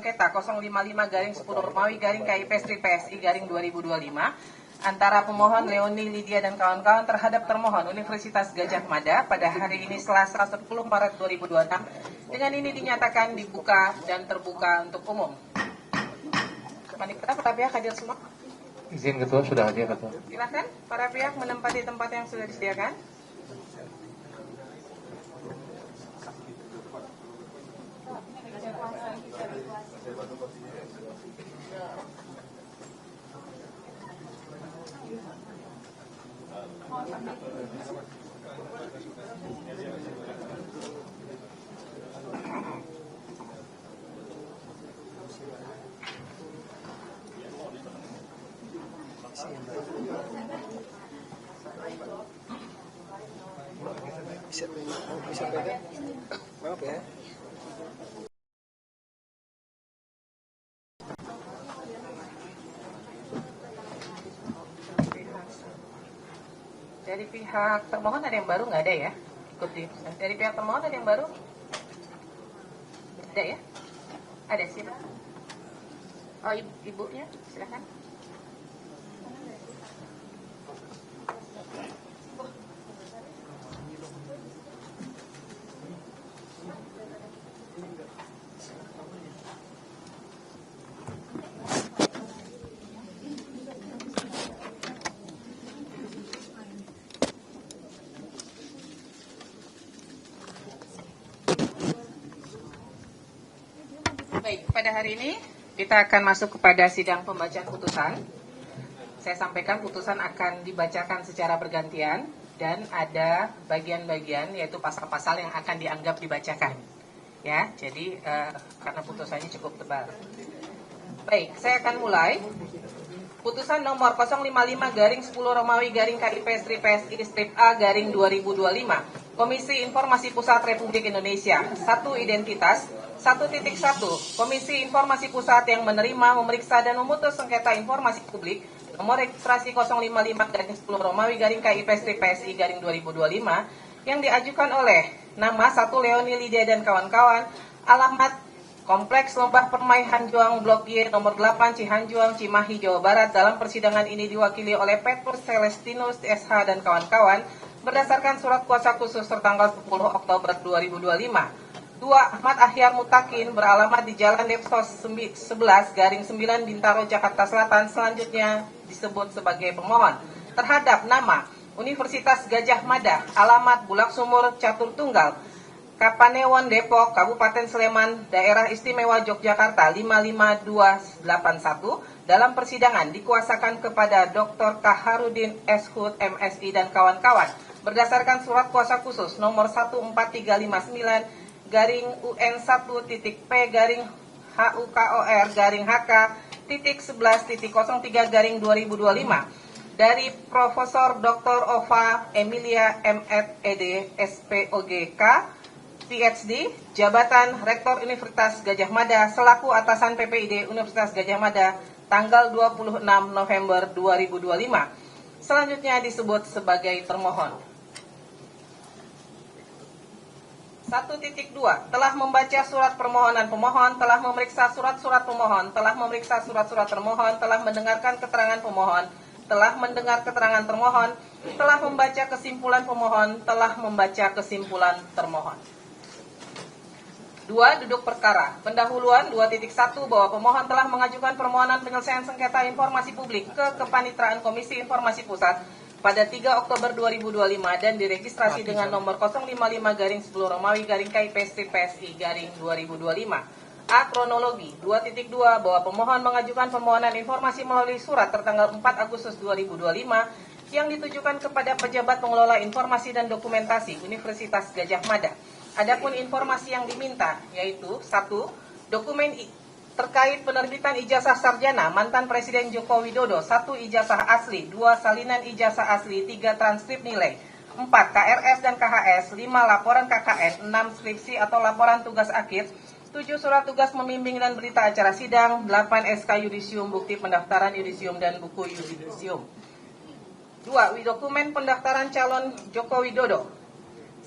sengketa 055-10-Romawi-KIP-PSI-2025 antara pemohon Leoni Lydia dan kawan-kawan terhadap termohon Universitas Gadjah Mada pada hari ini Selasa 10 Maret 2026. Dengan ini dinyatakan dibuka dan terbuka untuk umum. Panitera, para pihak hadir semua. Izin Ketua, sudah hadir Ketua. Silakan para pihak menempati tempat yang sudah disediakan. Bisa pegang? Maaf ya. Dari pihak termohon ada yang baru? Nggak ada ya? Ikuti. Dari pihak termohon ada yang baru? Ada ya? Ada sih, Pak. Oh, ibunya, silakan. Baik, pada hari ini kita akan masuk kepada sidang pembacaan putusan. Saya sampaikan putusan akan dibacakan secara bergantian dan ada bagian-bagian yaitu pasal-pasal yang akan dianggap dibacakan. Ya, jadi karena putusannya cukup tebal. Baik, saya akan mulai. Putusan nomor 050-Romawi-KIP-PSI-A-2025. Komisi Informasi Pusat Republik Indonesia. 1. Identitas. 1.1. Komisi Informasi Pusat yang menerima, memeriksa, dan memutus sengketa informasi publik nomor registrasi 055-10-Romawi-KIP-PSI-2025 yang diajukan oleh nama 1. Leoni Lydia dan kawan-kawan, alamat Kompleks Lembah Permai Hanjuang Blok Y nomor 8 Cihanjuang, Cimahi, Jawa Barat. Dalam persidangan ini diwakili oleh Petrus Celestinus SH dan kawan-kawan berdasarkan surat kuasa khusus tertanggal 10 Oktober 2025. 2. Ahmad Ahyar Mutakin beralamat di Jalan Depsos 11-9 Bintaro, Jakarta Selatan, selanjutnya disebut sebagai pemohon terhadap nama Universitas Gadjah Mada, alamat Bulak Sumur Catur Tunggal, Kapanewon Depok, Kabupaten Sleman, Daerah Istimewa Yogyakarta 55281. Dalam persidangan dikuasakan kepada Dr. Kaharudin Eshud MSI dan kawan-kawan berdasarkan surat kuasa khusus nomor 14359-UN1.P-HUKOR-HK.11.03-2025 dari Profesor Dr. Ova Emilia M.Ed SPOGK PhD, jabatan Rektor Universitas Gadjah Mada selaku atasan PPID Universitas Gadjah Mada tanggal 26 November 2025. Selanjutnya disebut sebagai termohon. 1.2. Telah membaca surat permohonan pemohon, telah memeriksa surat-surat pemohon, telah memeriksa surat-surat termohon, telah mendengarkan keterangan pemohon, telah mendengar keterangan termohon, telah membaca kesimpulan pemohon, telah membaca kesimpulan termohon. 2. Duduk perkara. Pendahuluan 2.1 bahwa pemohon telah mengajukan permohonan penyelesaian sengketa informasi publik ke Kepanitraan Komisi Informasi Pusat pada 3 Oktober 2025 dan diregistrasi dengan nomor 055-10-Romawi-KIP-PSI-2025. A. Kronologi 2.2 bahwa pemohon mengajukan permohonan informasi melalui surat tertanggal 4 Agustus 2025 yang ditujukan kepada pejabat pengelola informasi dan dokumentasi Universitas Gadjah Mada. Adapun informasi yang diminta yaitu 1. Dokumen terkait penerbitan ijazah sarjana mantan Presiden Joko Widodo, 1. Ijazah asli, 2. Salinan ijazah asli, 3. Transkrip nilai, 4. KRS dan KHS, 5. Laporan KKN, 6. Skripsi atau laporan tugas akhir, 7. Surat tugas membimbing dan berita acara sidang, 8. SK yudisium, bukti pendaftaran yudisium dan buku yudisium. 2. Dokumen pendaftaran calon Joko Widodo,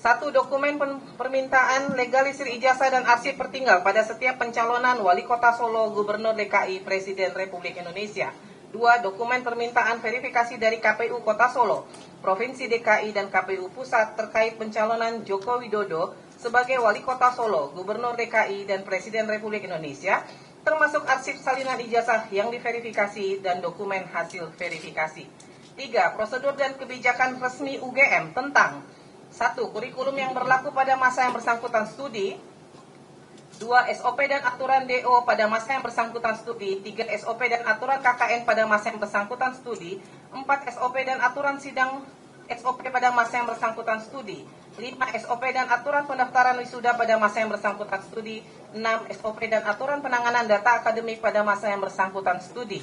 1. Dokumen permintaan legalisir ijazah dan arsip pertinggal pada setiap pencalonan Wali Kota Solo, Gubernur DKI, Presiden Republik Indonesia. 2. Dokumen permintaan verifikasi dari KPU Kota Solo, Provinsi DKI, dan KPU Pusat terkait pencalonan Joko Widodo sebagai Wali Kota Solo, Gubernur DKI, dan Presiden Republik Indonesia, termasuk arsip salinan ijazah yang diverifikasi dan dokumen hasil verifikasi. 3. Prosedur dan kebijakan resmi UGM tentang 1. Kurikulum yang berlaku pada masa yang bersangkutan studi. 2. SOP dan aturan DO pada masa yang bersangkutan studi. 3. SOP dan aturan KKN pada masa yang bersangkutan studi. 4. SOP dan aturan sidang SOP pada masa yang bersangkutan studi. 5. SOP dan aturan pendaftaran wisuda pada masa yang bersangkutan studi. 6. SOP dan aturan penanganan data akademik pada masa yang bersangkutan studi.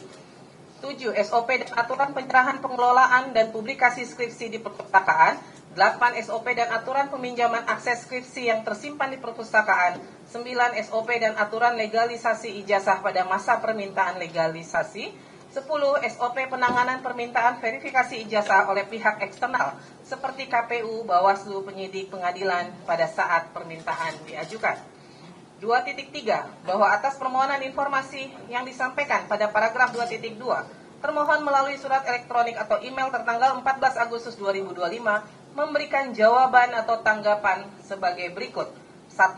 7. SOP dan aturan penyerahan pengelolaan dan publikasi skripsi di perpustakaan. 8. SOP dan aturan peminjaman akses skripsi yang tersimpan di perpustakaan. 9. SOP dan aturan legalisasi ijazah pada masa permintaan legalisasi. 10. SOP penanganan permintaan verifikasi ijazah oleh pihak eksternal seperti KPU, Bawaslu, penyidik, pengadilan pada saat permintaan diajukan. 2.3. Bahwa atas permohonan informasi yang disampaikan pada paragraf 2.2, termohon melalui surat elektronik atau email tertanggal 14 Agustus 2025 memberikan jawaban atau tanggapan sebagai berikut. 1.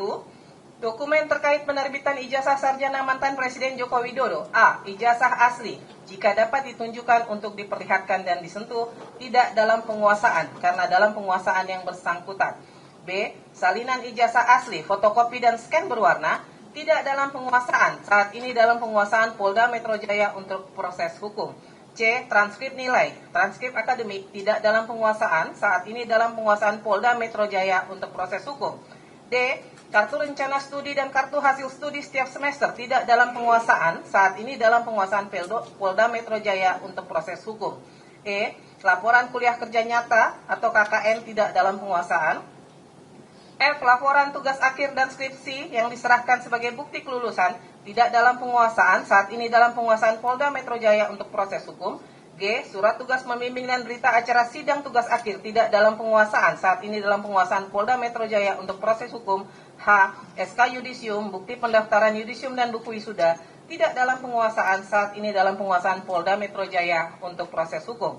Dokumen terkait penerbitan ijazah sarjana mantan Presiden Joko Widodo. A. Ijazah asli, jika dapat ditunjukkan untuk diperlihatkan dan disentuh, tidak dalam penguasaan, karena dalam penguasaan yang bersangkutan. B. Salinan ijazah asli, fotokopi dan scan berwarna, tidak dalam penguasaan, saat ini dalam penguasaan Polda Metro Jaya untuk proses hukum. C. Transkrip nilai, transkrip akademik, tidak dalam penguasaan, saat ini dalam penguasaan Polda Metro Jaya untuk proses hukum. D. Kartu rencana studi dan kartu hasil studi setiap semester, tidak dalam penguasaan, saat ini dalam penguasaan Polda Metro Jaya untuk proses hukum. E. Laporan kuliah kerja nyata atau KKN, tidak dalam penguasaan. F. Laporan tugas akhir dan skripsi yang diserahkan sebagai bukti kelulusan, tidak dalam penguasaan, saat ini dalam penguasaan Polda Metro Jaya untuk proses hukum. G. Surat tugas membimbing dan berita acara sidang tugas akhir, tidak dalam penguasaan, saat ini dalam penguasaan Polda Metro Jaya untuk proses hukum. H. SK yudisium, bukti pendaftaran yudisium dan buku wisuda, tidak dalam penguasaan, saat ini dalam penguasaan Polda Metro Jaya untuk proses hukum.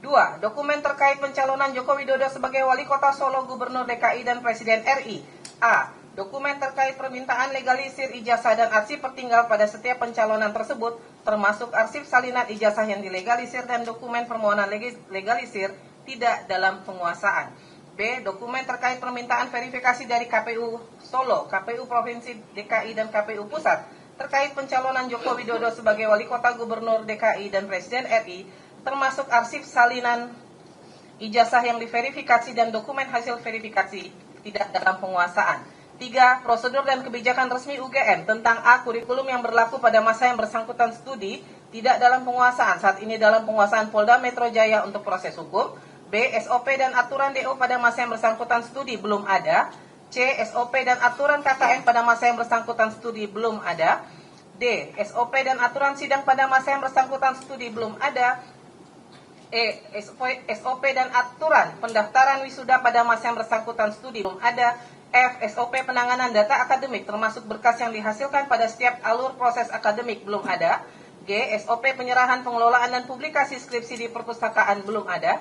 2. Dokumen terkait pencalonan Joko Widodo sebagai Wali Kota Solo, Gubernur DKI, dan Presiden RI. A. Dokumen terkait permintaan legalisir ijazah dan arsip pertinggal pada setiap pencalonan tersebut, termasuk arsip salinan ijazah yang dilegalisir dan dokumen permohonan legalisir, tidak dalam penguasaan. B. Dokumen terkait permintaan verifikasi dari KPU Solo, KPU Provinsi DKI, dan KPU Pusat terkait pencalonan Joko Widodo sebagai Wali Kota, Gubernur DKI, dan Presiden RI, termasuk arsip salinan ijazah yang diverifikasi dan dokumen hasil verifikasi, tidak dalam penguasaan. 3. Prosedur dan kebijakan resmi UGM tentang A. Kurikulum yang berlaku pada masa yang bersangkutan studi, tidak dalam penguasaan, saat ini dalam penguasaan Polda Metro Jaya untuk proses hukum. B. SOP dan aturan DO pada masa yang bersangkutan studi, belum ada. C. SOP dan aturan KKN pada masa yang bersangkutan studi, belum ada. D. SOP dan aturan sidang pada masa yang bersangkutan studi, belum ada. E. SOP dan aturan pendaftaran wisuda pada masa yang bersangkutan studi, belum ada. F. SOP penanganan data akademik termasuk berkas yang dihasilkan pada setiap alur proses akademik, belum ada. G. SOP penyerahan pengelolaan dan publikasi skripsi di perpustakaan, belum ada.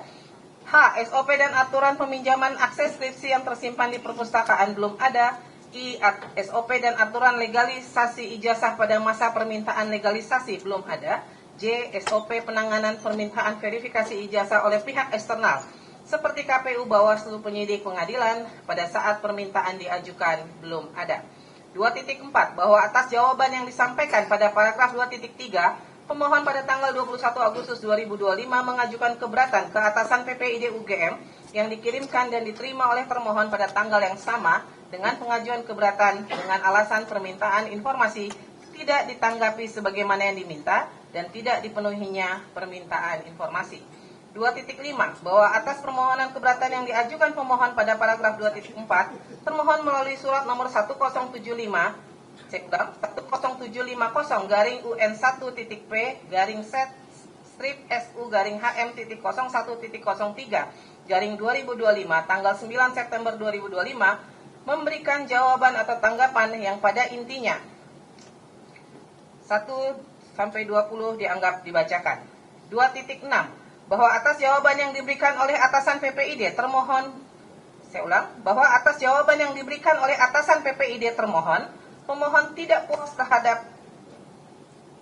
H. SOP dan aturan peminjaman akses skripsi yang tersimpan di perpustakaan, belum ada. I. SOP dan aturan legalisasi ijazah pada masa permintaan legalisasi, belum ada. J. SOP penanganan permintaan verifikasi ijazah oleh pihak eksternal seperti KPU, Bawaslu, penyidik, pengadilan pada saat permintaan diajukan, belum ada. 2.4. Bahwa atas jawaban yang disampaikan pada paragraf 2.3, pemohon pada tanggal 21 Agustus 2025 mengajukan keberatan ke atasan PPID UGM yang dikirimkan dan diterima oleh termohon pada tanggal yang sama dengan pengajuan keberatan dengan alasan permintaan informasi tidak ditanggapi sebagaimana yang diminta dan tidak dipenuhinya permintaan informasi. 2.5. Bahwa atas permohonan keberatan yang diajukan pemohon pada paragraf 2.4, termohon melalui surat nomor 1075 1075.0/UN1.P/SU/HM.01.03 garing 2025 tanggal 9 September 2025 memberikan jawaban atau tanggapan yang pada intinya 1-20 dianggap dibacakan. 2.6 bahwa atas jawaban yang diberikan oleh atasan PPID termohon, bahwa atas jawaban yang diberikan oleh atasan PPID termohon, pemohon tidak puas terhadap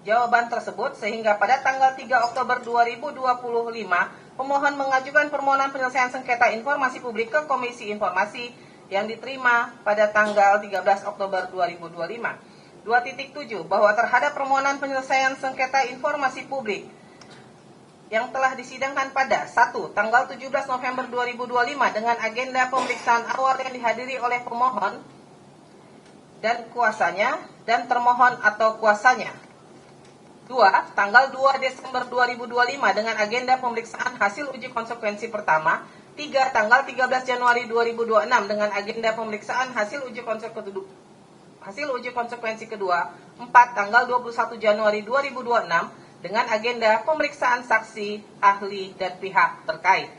jawaban tersebut sehingga pada tanggal 3 Oktober 2025 pemohon mengajukan permohonan penyelesaian sengketa informasi publik ke Komisi Informasi yang diterima pada tanggal 13 Oktober 2025. 2.7 bahwa terhadap permohonan penyelesaian sengketa informasi publik yang telah disidangkan pada 1. Tanggal 17 November 2025 dengan agenda pemeriksaan awal yang dihadiri oleh pemohon dan kuasanya dan termohon atau kuasanya. 2. Tanggal 2 Desember 2025 dengan agenda pemeriksaan hasil uji konsekuensi pertama. 3. Tanggal 13 Januari 2026 dengan agenda pemeriksaan hasil uji konsekuensi kedua. 4. Tanggal 21 Januari 2026 dengan agenda pemeriksaan saksi, ahli, dan pihak terkait.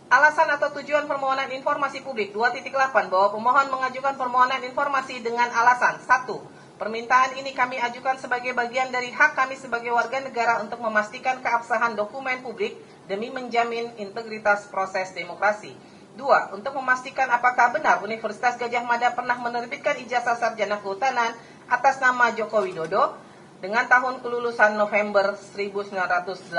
Alasan atau tujuan permohonan informasi publik 2.8 bahwa pemohon mengajukan permohonan informasi dengan alasan 1. Permintaan ini kami ajukan sebagai bagian dari hak kami sebagai warga negara untuk memastikan keabsahan dokumen publik demi menjamin integritas proses demokrasi. 2. Untuk memastikan apakah benar Universitas Gadjah Mada pernah menerbitkan ijazah sarjana kehutanan atas nama Joko Widodo dengan tahun kelulusan November 1985.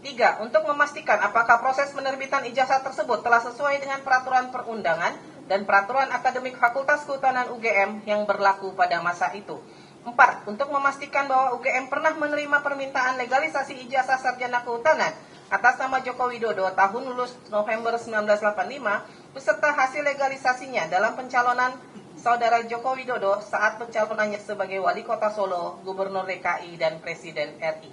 3. Untuk memastikan apakah proses penerbitan ijazah tersebut telah sesuai dengan peraturan perundangan dan peraturan akademik Fakultas Kehutanan UGM yang berlaku pada masa itu. 4. Untuk memastikan bahwa UGM pernah menerima permintaan legalisasi ijazah sarjana kehutanan atas nama Joko Widodo tahun lulus November 1985 beserta hasil legalisasinya dalam pencalonan Saudara Joko Widodo saat pencalonannya sebagai Wali Kota Solo, Gubernur DKI, dan Presiden RI.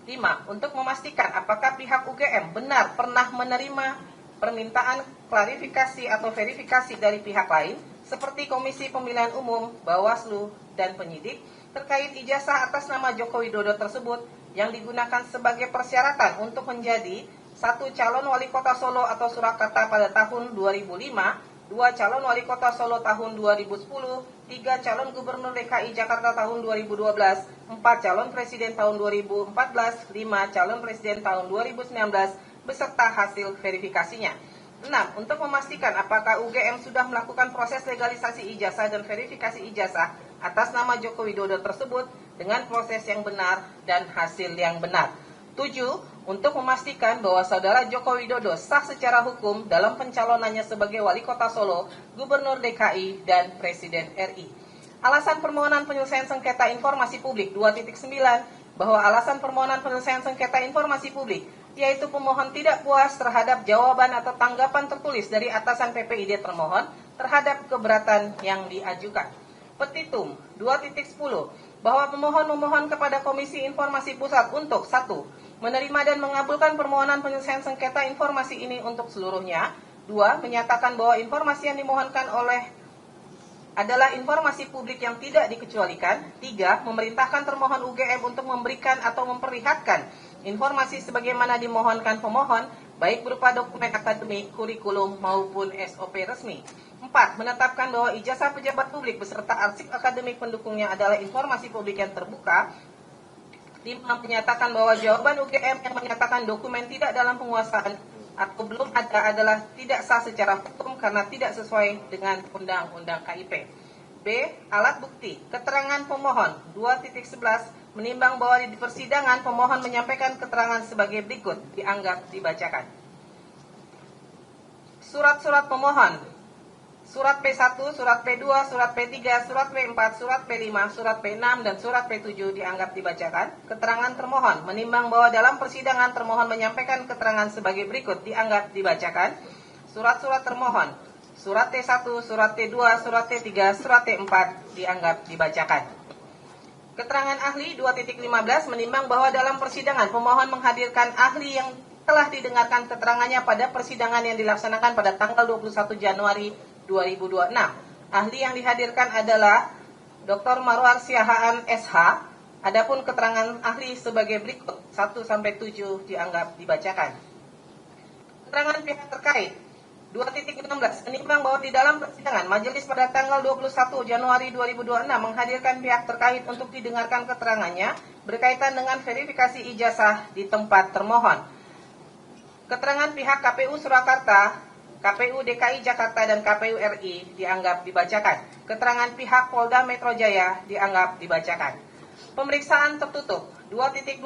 5. Untuk memastikan apakah pihak UGM benar pernah menerima permintaan klarifikasi atau verifikasi dari pihak lain, seperti Komisi Pemilihan Umum, Bawaslu, dan penyidik, terkait ijazah atas nama Joko Widodo tersebut yang digunakan sebagai persyaratan untuk menjadi 1. Calon Wali Kota Solo atau Surakarta pada tahun 2005, 2. Calon Wali Kota Solo tahun 2010, 3. Calon Gubernur DKI Jakarta tahun 2012, 4. Calon Presiden tahun 2014, 5. Calon Presiden tahun 2019, beserta hasil verifikasinya. 6. Untuk memastikan apakah UGM sudah melakukan proses legalisasi ijazah dan verifikasi ijazah atas nama Joko Widodo tersebut dengan proses yang benar dan hasil yang benar. 7. Untuk memastikan bahwa Saudara Joko Widodo sah secara hukum dalam pencalonannya sebagai Wali Kota Solo, Gubernur DKI, dan Presiden RI. Alasan permohonan penyelesaian sengketa informasi publik 2.9 bahwa alasan permohonan penyelesaian sengketa informasi publik yaitu pemohon tidak puas terhadap jawaban atau tanggapan tertulis dari atasan PPID termohon terhadap keberatan yang diajukan. Petitum 2.10 bahwa pemohon memohon kepada Komisi Informasi Pusat untuk 1. Menerima dan mengabulkan permohonan penyelesaian sengketa informasi ini untuk seluruhnya. 2. Menyatakan bahwa informasi yang dimohonkan adalah informasi publik yang tidak dikecualikan. 3. Memerintahkan termohon UGM untuk memberikan atau memperlihatkan informasi sebagaimana dimohonkan pemohon, baik berupa dokumen akademik, kurikulum, maupun SOP resmi. 4. Menetapkan bahwa ijazah pejabat publik beserta arsip akademik pendukungnya adalah informasi publik yang terbuka. 5. Menyatakan bahwa jawaban UGM yang menyatakan dokumen tidak dalam penguasaan atau belum ada adalah tidak sah secara hukum karena tidak sesuai dengan Undang-Undang KIP. B. Alat bukti. Keterangan pemohon 2.11 menimbang bahwa di persidangan pemohon menyampaikan keterangan sebagai berikut dianggap dibacakan. Surat-surat pemohon. Surat P1, surat P2, surat P3, surat P4, surat P5, surat P6, dan surat P7 dianggap dibacakan. Keterangan termohon menimbang bahwa dalam persidangan termohon menyampaikan keterangan sebagai berikut dianggap dibacakan. Surat-surat termohon. Surat T1, surat T2, surat T3, surat T4 dianggap dibacakan. Keterangan ahli 2.15 menimbang bahwa dalam persidangan pemohon menghadirkan ahli yang telah didengarkan keterangannya pada persidangan yang dilaksanakan pada tanggal 21 Januari 2026. Ahli yang dihadirkan adalah Dr. Marwar Siahaan SH. Adapun keterangan ahli sebagai berikut 1-7 dianggap dibacakan. Keterangan pihak terkait 2.16 menimbang bahwa di dalam persidangan majelis pada tanggal 21 Januari 2026 menghadirkan pihak terkait untuk didengarkan keterangannya berkaitan dengan verifikasi ijazah di tempat termohon. Keterangan pihak KPU Surakarta, KPU DKI Jakarta dan KPU RI dianggap dibacakan. Keterangan pihak Polda Metro Jaya dianggap dibacakan. Pemeriksaan tertutup 2.21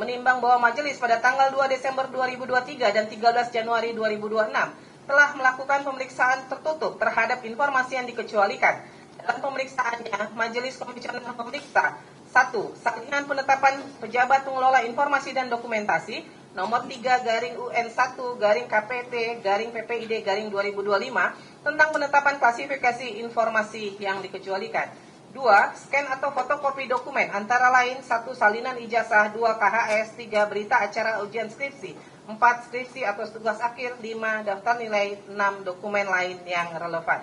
menimbang bahwa majelis pada tanggal 2 Desember 2023 dan 13 Januari 2026 telah melakukan pemeriksaan tertutup terhadap informasi yang dikecualikan. Dalam pemeriksaannya, Majelis Komisioner memeriksa 1. Salinan penetapan pejabat pengelola informasi dan dokumentasi nomor 3/UN1/KPT/PPID/2025 tentang penetapan klasifikasi informasi yang dikecualikan. 2. Scan atau fotokopi dokumen antara lain 1. Salinan ijazah, 2. KHS, 3. Berita acara ujian skripsi, 4. Skripsi atau tugas akhir, 5. Daftar nilai, 6. Dokumen lain yang relevan.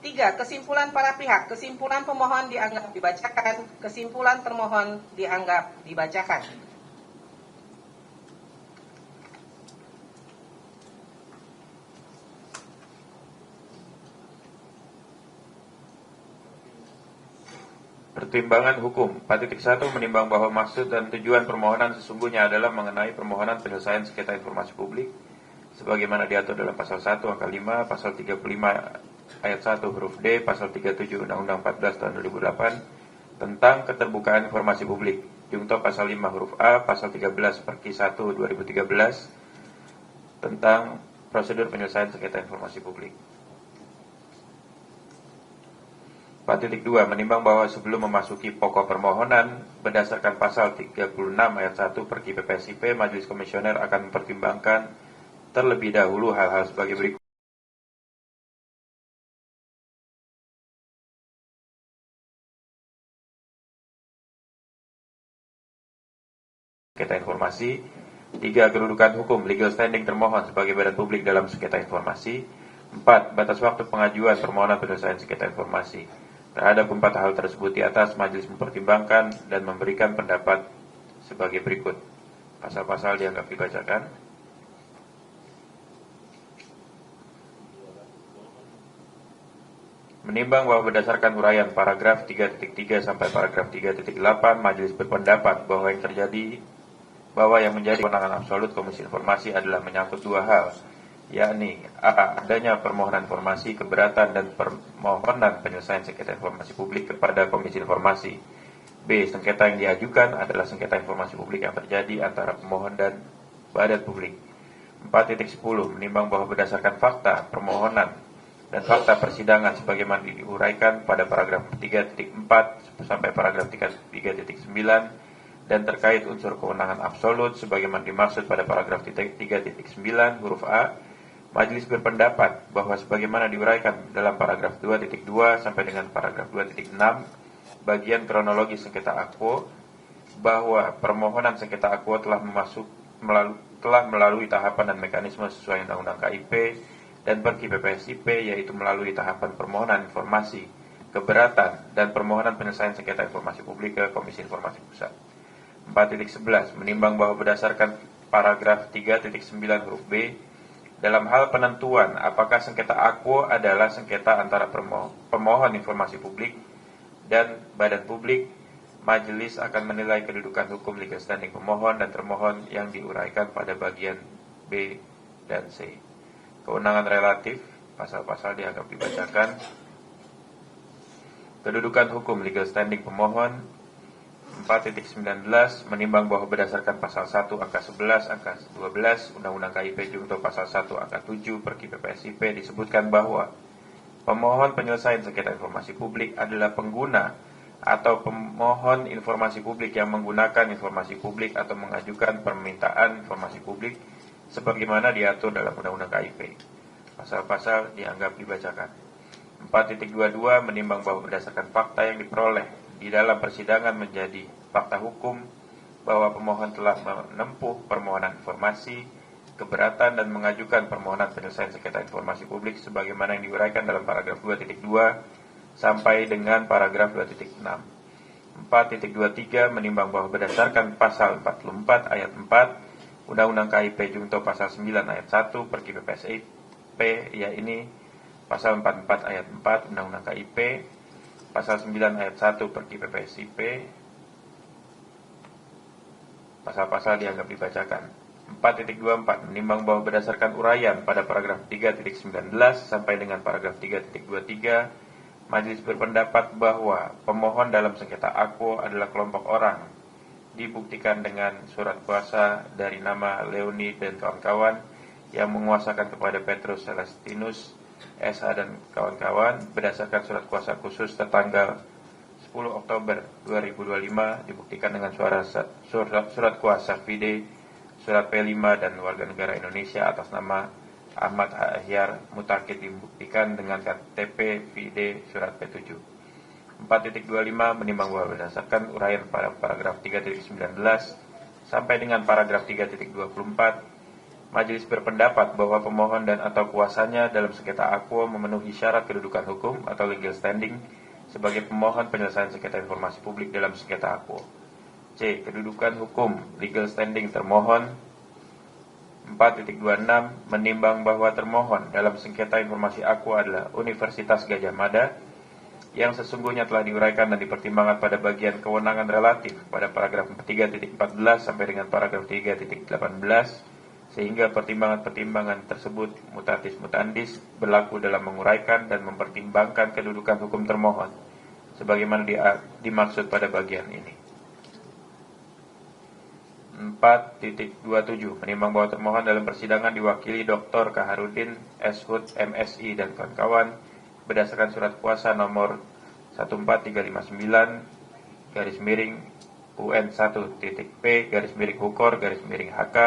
3. Kesimpulan para pihak. Kesimpulan pemohon dianggap dibacakan. Kesimpulan termohon dianggap dibacakan. Pertimbangan hukum 4.1 menimbang bahwa maksud dan tujuan permohonan sesungguhnya adalah mengenai permohonan penyelesaian sengketa informasi publik sebagaimana diatur dalam pasal 1 angka 5, pasal 35 ayat 1 huruf D, pasal 37 Undang-Undang 14 tahun 2008 tentang keterbukaan informasi publik, junto pasal 5 huruf A, pasal 13 Perki 1 2013 tentang prosedur penyelesaian sengketa informasi publik. 4.2 menimbang bahwa sebelum memasuki pokok permohonan berdasarkan pasal 36 ayat 1 Perki PPSIP, Majelis Komisioner akan mempertimbangkan terlebih dahulu hal-hal sebagai berikut. Sengketa informasi. 3. Kedudukan hukum legal standing termohon sebagai badan publik dalam sengketa informasi. 4. Batas waktu pengajuan permohonan penyelesaian sengketa informasi. Terhadap 4 hal tersebut di atas, majelis mempertimbangkan dan memberikan pendapat sebagai berikut. Pasal-pasal dianggap dibacakan. Menimbang bahwa berdasarkan uraian paragraf 3.3 sampai paragraf 3.8, majelis berpendapat bahwa yang menjadi kewenangan absolut Komisi Informasi adalah menyangkut 2 hal, yakni A. Adanya permohonan informasi keberatan dan permohonan penyelesaian sengketa informasi publik kepada Komisi Informasi. B. Sengketa yang diajukan adalah sengketa informasi publik yang terjadi antara pemohon dan badan publik. 4.10 menimbang bahwa berdasarkan fakta permohonan dan fakta persidangan sebagaimana diuraikan pada paragraf 3.4 sampai paragraf 3.9 dan terkait unsur kewenangan absolut sebagaimana dimaksud pada paragraf 3.9 huruf A, majelis berpendapat bahwa sebagaimana diuraikan dalam paragraf 2.2 sampai dengan paragraf 2.6 bagian kronologi sengketa akwo, bahwa permohonan sengketa akwo telah melalui tahapan dan mekanisme sesuai Undang-Undang KIP dan Perki PPSIP, yaitu melalui tahapan permohonan informasi keberatan dan permohonan penyelesaian sengketa informasi publik ke Komisi Informasi Pusat. 4.11 menimbang bahwa berdasarkan paragraf 3.9 huruf B, dalam hal penentuan apakah sengketa akwo adalah sengketa antara pemohon informasi publik dan badan publik, majelis akan menilai kedudukan hukum legal standing pemohon dan termohon yang diuraikan pada bagian B dan C. Kewenangan relatif, pasal-pasal dianggap dibacakan. Kedudukan hukum legal standing pemohon. 4.19 menimbang bahwa berdasarkan pasal 1 angka 11 angka 12 Undang-Undang KIP junto pasal 1 angka 7 Perki PPSIP disebutkan bahwa pemohon penyelesaian sengketa informasi publik adalah pengguna atau pemohon informasi publik yang menggunakan informasi publik atau mengajukan permintaan informasi publik sebagaimana diatur dalam Undang-Undang KIP. Pasal-pasal dianggap dibacakan. 4.22 menimbang bahwa berdasarkan fakta yang diperoleh di dalam persidangan menjadi fakta hukum bahwa pemohon telah menempuh permohonan informasi keberatan dan mengajukan permohonan penyelesaian sengketa informasi publik sebagaimana yang diuraikan dalam paragraf 2.2 sampai dengan paragraf 2.6. 4.23 menimbang bahwa berdasarkan pasal 44 ayat 4 Undang-Undang KIP Junto Pasal 9 Ayat 1 Perki PPSIP, yaitu Pasal 44 Ayat 4 Undang-Undang KIP, Pasal 9 Ayat 1 Perki PPSIP. Pasal-pasal dianggap dibacakan. 4.24 menimbang bahwa berdasarkan uraian pada paragraf 3.19 sampai dengan paragraf 3.23, Majelis berpendapat bahwa pemohon dalam sengketa akwo adalah kelompok orang, dibuktikan dengan surat kuasa dari nama Leoni dan kawan-kawan yang menguasakan kepada Petrus Celestinus SH dan kawan-kawan berdasarkan surat kuasa khusus tertanggal 10 Oktober 2025, dibuktikan dengan surat kuasa Fide, surat P5 dan warga negara Indonesia atas nama Ahmad Ahyar Mutakid, dibuktikan dengan KTP Fide surat P7. 4.25 menimbang bahwa berdasarkan uraian pada paragraf 3.19 sampai dengan paragraf 3.24, Majelis berpendapat bahwa pemohon dan atau kuasanya dalam sengketa akwo memenuhi syarat kedudukan hukum atau legal standing sebagai pemohon penyelesaian sengketa informasi publik dalam sengketa akwo. C. Kedudukan hukum legal standing termohon. 4.26 menimbang bahwa termohon dalam sengketa informasi akwo adalah Universitas Gadjah Mada yang sesungguhnya telah diuraikan dan dipertimbangkan pada bagian kewenangan relatif pada paragraf 3.14 sampai dengan paragraf 3.18, sehingga pertimbangan-pertimbangan tersebut mutatis mutandis berlaku dalam menguraikan dan mempertimbangkan kedudukan hukum termohon sebagaimana dimaksud pada bagian ini. 4.27 menimbang bahwa termohon dalam persidangan diwakili Dr. Kaharudin Shud MSI dan kawan-kawan berdasarkan surat kuasa nomor 14359 UN1.P_Hukor_HK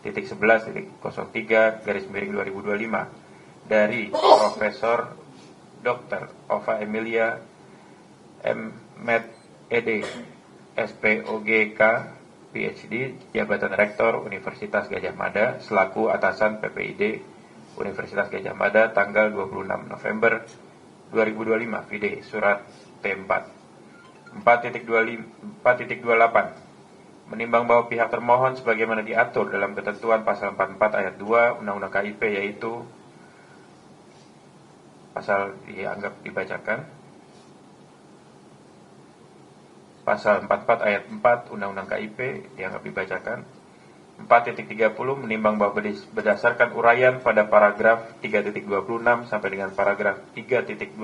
.11.03/2025 dari Profesor Dr. Ova Emilia M.Med. ED SPOGK PhD, Jabatan Rektor Universitas Gadjah Mada selaku atasan PPID Universitas Gadjah Mada tanggal 26 November 2025, Vide surat T4. 4.28 menimbang bahwa pihak termohon sebagaimana diatur dalam ketentuan pasal 44 ayat 2 Undang-Undang KIP, yaitu pasal dianggap dibacakan, pasal 44 ayat 4 Undang-Undang KIP dianggap dibacakan. 4.30 menimbang bahwa berdasarkan uraian pada paragraf 3.26 sampai dengan paragraf 3.29,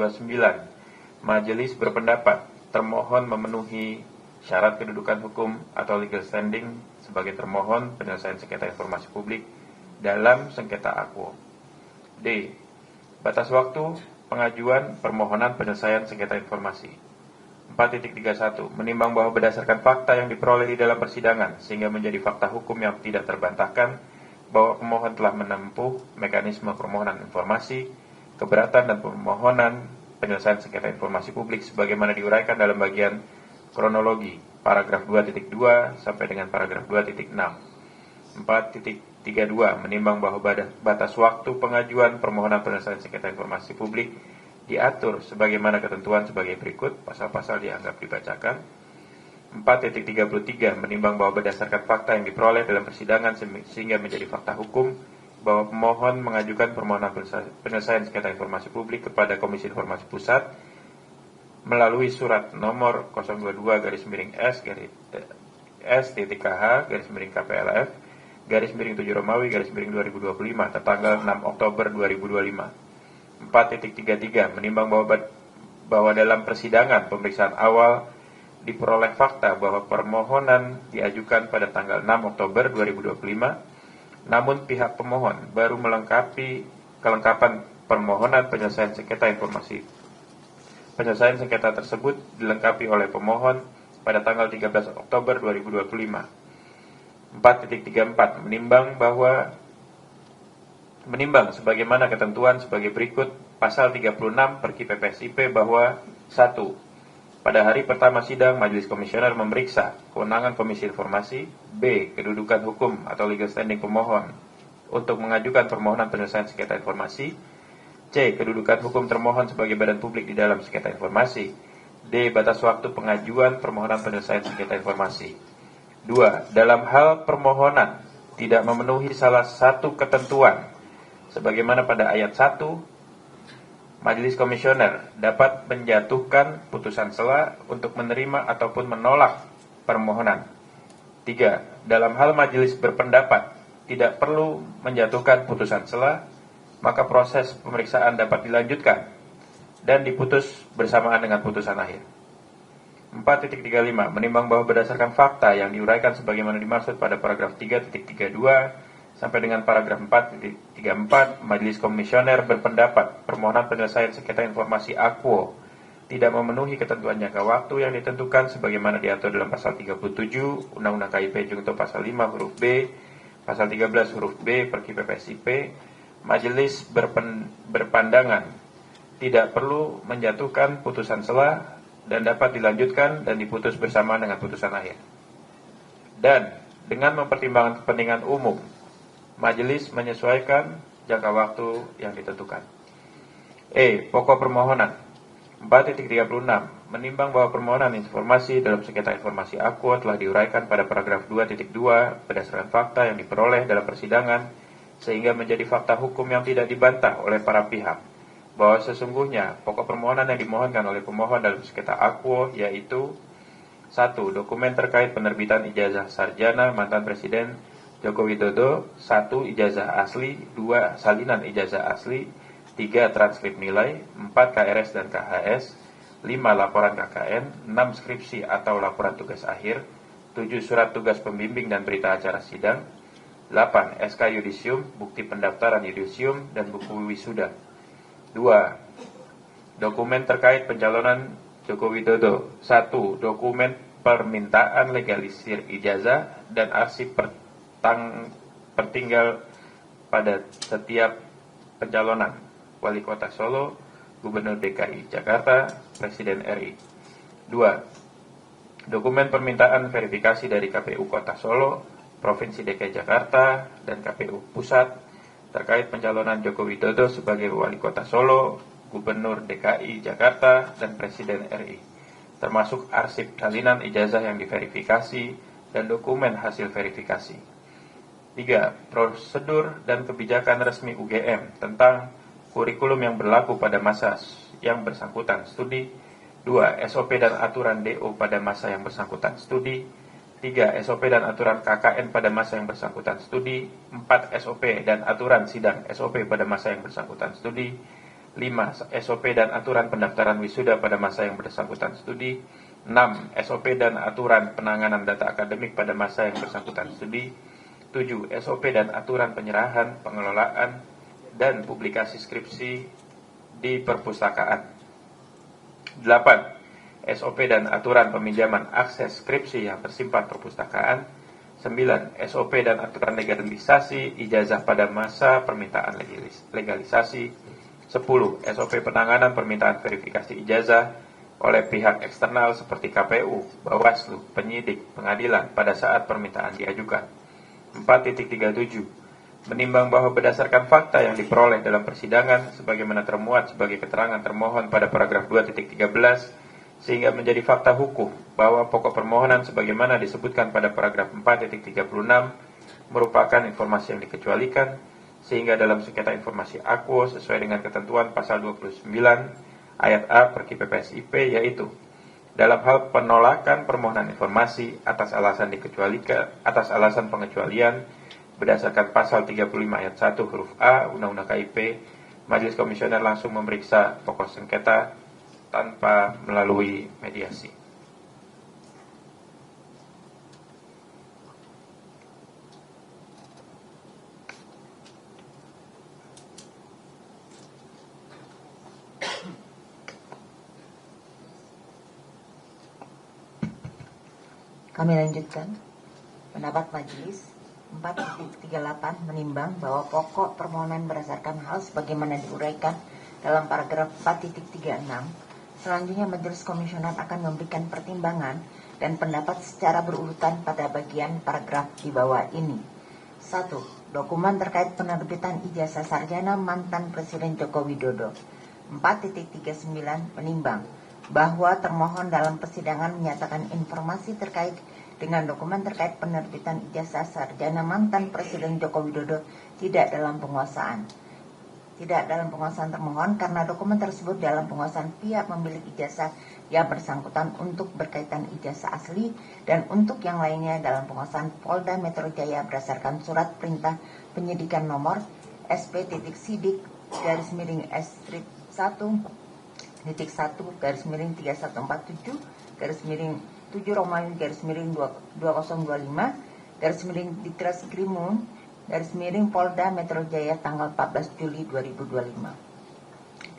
Majelis berpendapat termohon memenuhi syarat kedudukan hukum atau legal standing sebagai termohon penyelesaian sengketa informasi publik dalam sengketa akwo. D. Batas waktu pengajuan permohonan penyelesaian sengketa informasi. 4.31 menimbang bahwa berdasarkan fakta yang diperoleh di dalam persidangan sehingga menjadi fakta hukum yang tidak terbantahkan bahwa pemohon telah menempuh mekanisme permohonan informasi, keberatan dan permohonan penyelesaian sengketa informasi publik sebagaimana diuraikan dalam bagian kronologi paragraf 2.2 sampai dengan paragraf 2.6. 4.32 menimbang bahwa batas waktu pengajuan permohonan penyelesaian sengketa informasi publik diatur sebagaimana ketentuan sebagai berikut. Pasal-pasal dianggap dibacakan. 4.33 menimbang bahwa berdasarkan fakta yang diperoleh dalam persidangan sehingga menjadi fakta hukum bahwa pemohon mengajukan permohonan penyelesaian sengketa informasi publik kepada Komisi Informasi Pusat melalui surat nomor 022-S-KH-KPLF _7 tertanggal 6 Oktober 2025. 4.33 menimbang bahwa dalam persidangan pemeriksaan awal diperoleh fakta bahwa permohonan diajukan pada tanggal 6 Oktober 2025, namun pihak pemohon baru melengkapi kelengkapan permohonan penyelesaian sengketa informasi. Penyelesaian sengketa tersebut dilengkapi oleh pemohon pada tanggal 13 Oktober 2025. 4.34 menimbang sebagaimana ketentuan sebagai berikut. Pasal 36 Perki PPSIP bahwa 1. Pada hari pertama sidang, Majelis Komisioner memeriksa kewenangan Komisi Informasi. B. Kedudukan hukum atau legal standing pemohon untuk mengajukan permohonan penyelesaian sengketa informasi. C. Kedudukan hukum termohon sebagai badan publik di dalam sengketa informasi. D. Batas waktu pengajuan permohonan penyelesaian sengketa informasi. 2. Dalam hal permohonan tidak memenuhi salah satu ketentuan sebagaimana pada ayat 1, Majelis Komisioner dapat menjatuhkan putusan sela untuk menerima ataupun menolak permohonan. 3. Dalam hal majelis berpendapat tidak perlu menjatuhkan putusan sela, maka proses pemeriksaan dapat dilanjutkan dan diputus bersamaan dengan putusan akhir. 4.35. Menimbang bahwa berdasarkan fakta yang diuraikan sebagaimana dimaksud pada paragraf 3.32 sampai dengan paragraf 4.34, Majelis Komisioner berpendapat permohonan penyelesaian sengketa informasi Aquo tidak memenuhi ketentuan jangka waktu yang ditentukan sebagaimana diatur dalam pasal 37 Undang-Undang KIP junto pasal 5 huruf B, pasal 13 huruf B Perki PPSIP. Majelis berpandangan tidak perlu menjatuhkan putusan sela dan dapat dilanjutkan dan diputus bersamaan dengan putusan akhir. Dan dengan mempertimbangkan kepentingan umum, Majelis menyesuaikan jangka waktu yang ditentukan. Pokok permohonan 4.36. Menimbang bahwa permohonan informasi dalam sengketa informasi Aquo telah diuraikan pada paragraf 2.2 berdasarkan fakta yang diperoleh dalam persidangan sehingga menjadi fakta hukum yang tidak dibantah oleh para pihak, bahwa sesungguhnya pokok permohonan yang dimohonkan oleh pemohon dalam sengketa Aquo yaitu 1. Dokumen terkait penerbitan ijazah sarjana mantan Presiden Joko Widodo. 1. Ijazah asli. 2. Salinan ijazah asli. 3. Transkrip nilai. 4. KRS dan KHS. 5. Laporan KKN. 6. Skripsi atau laporan tugas akhir. 7. Surat tugas pembimbing dan berita acara sidang. 8. SK yudisium, bukti pendaftaran yudisium, dan buku wisuda. 2. Dokumen terkait pencalonan Joko Widodo. 1. Dokumen permintaan legalisir ijazah dan arsip pertinggal pada setiap pencalonan Wali Kota Solo, Gubernur DKI Jakarta, Presiden RI. 2. Dokumen permintaan verifikasi dari KPU Kota Solo, Provinsi DKI Jakarta, dan KPU Pusat terkait pencalonan Joko Widodo sebagai Wali Kota Solo, Gubernur DKI Jakarta, dan Presiden RI, termasuk arsip salinan ijazah yang diverifikasi dan dokumen hasil verifikasi. 3. Prosedur dan kebijakan resmi UGM tentang kurikulum yang berlaku pada masa yang bersangkutan studi. 2. SOP dan aturan DO pada masa yang bersangkutan studi. 3. SOP dan aturan KKN pada masa yang bersangkutan studi. 4. SOP dan aturan sidang SOP pada masa yang bersangkutan studi. 5. SOP dan aturan pendaftaran wisuda pada masa yang bersangkutan studi. 6. SOP dan aturan penanganan data akademik pada masa yang bersangkutan studi. 7. SOP dan aturan penyerahan, pengelolaan, dan publikasi skripsi di perpustakaan. 8. SOP dan aturan peminjaman akses skripsi yang tersimpan perpustakaan. 9. SOP dan aturan legalisasi ijazah pada masa permintaan legalisasi. 10. SOP penanganan permintaan verifikasi ijazah oleh pihak eksternal seperti KPU, Bawaslu, penyidik, pengadilan pada saat permintaan diajukan. 4.37. Menimbang bahwa berdasarkan fakta yang diperoleh dalam persidangan sebagaimana termuat sebagai keterangan termohon pada paragraf 2.13 sehingga menjadi fakta hukum bahwa pokok permohonan sebagaimana disebutkan pada paragraf 4.36 merupakan informasi yang dikecualikan sehingga dalam sengketa informasi Aquo sesuai dengan ketentuan pasal 29 ayat A Perki PPSIP yaitu dalam hal penolakan permohonan informasi atas alasan pengecualian berdasarkan pasal 35 ayat 1 huruf A Undang-Undang KIP, Majelis Komisioner langsung memeriksa pokok sengketa tanpa melalui mediasi. Kami lanjutkan. Pendapat Majelis 4.38 menimbang bahwa pokok permohonan berdasarkan hal sebagaimana diuraikan dalam paragraf 4.36. Selanjutnya Majelis Komisioner akan memberikan pertimbangan dan pendapat secara berurutan pada bagian paragraf di bawah ini. 1. Dokumen terkait penerbitan ijazah sarjana mantan Presiden Joko Widodo. 4.39 menimbang bahwa termohon dalam persidangan menyatakan informasi terkait dengan dokumen terkait penerbitan ijazah sarjana mantan Presiden Joko Widodo tidak dalam penguasaan termohon karena dokumen tersebut dalam penguasaan pihak pemilik ijazah yang bersangkutan untuk berkaitan ijazah asli dan untuk yang lainnya dalam penguasaan Polda Metro Jaya berdasarkan surat perintah penyidikan nomor SP-1/7/3147/7/2025/Ditres Polda Metro Jaya tanggal 14 Juli 2025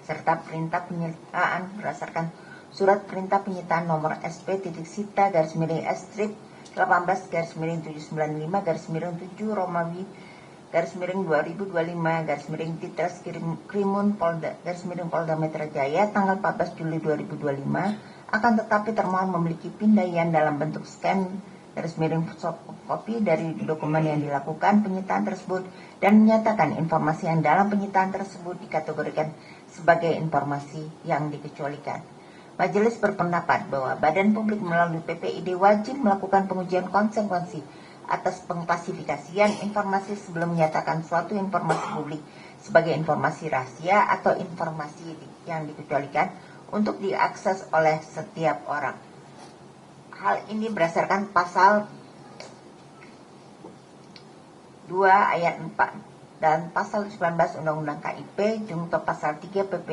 serta perintah penyitaan berdasarkan surat perintah penyitaan nomor SP-7/18/2025/Ditres Polda Metro Jaya tanggal 14 Juli 2025 akan tetapi termohon memiliki pindaian dalam bentuk scan fotokopi dari dokumen yang dilakukan penyitaan tersebut dan menyatakan informasi yang dalam penyitaan tersebut dikategorikan sebagai informasi yang dikecualikan. Majelis berpendapat bahwa Badan Publik melalui PPID wajib melakukan pengujian konsekuensi atas pengklasifikasian informasi sebelum menyatakan suatu informasi publik sebagai informasi rahasia atau informasi yang dikecualikan untuk diakses oleh setiap orang. Hal ini berdasarkan pasal 2 ayat 4 dan pasal 19 Undang-Undang KIP jungto pasal 3 PP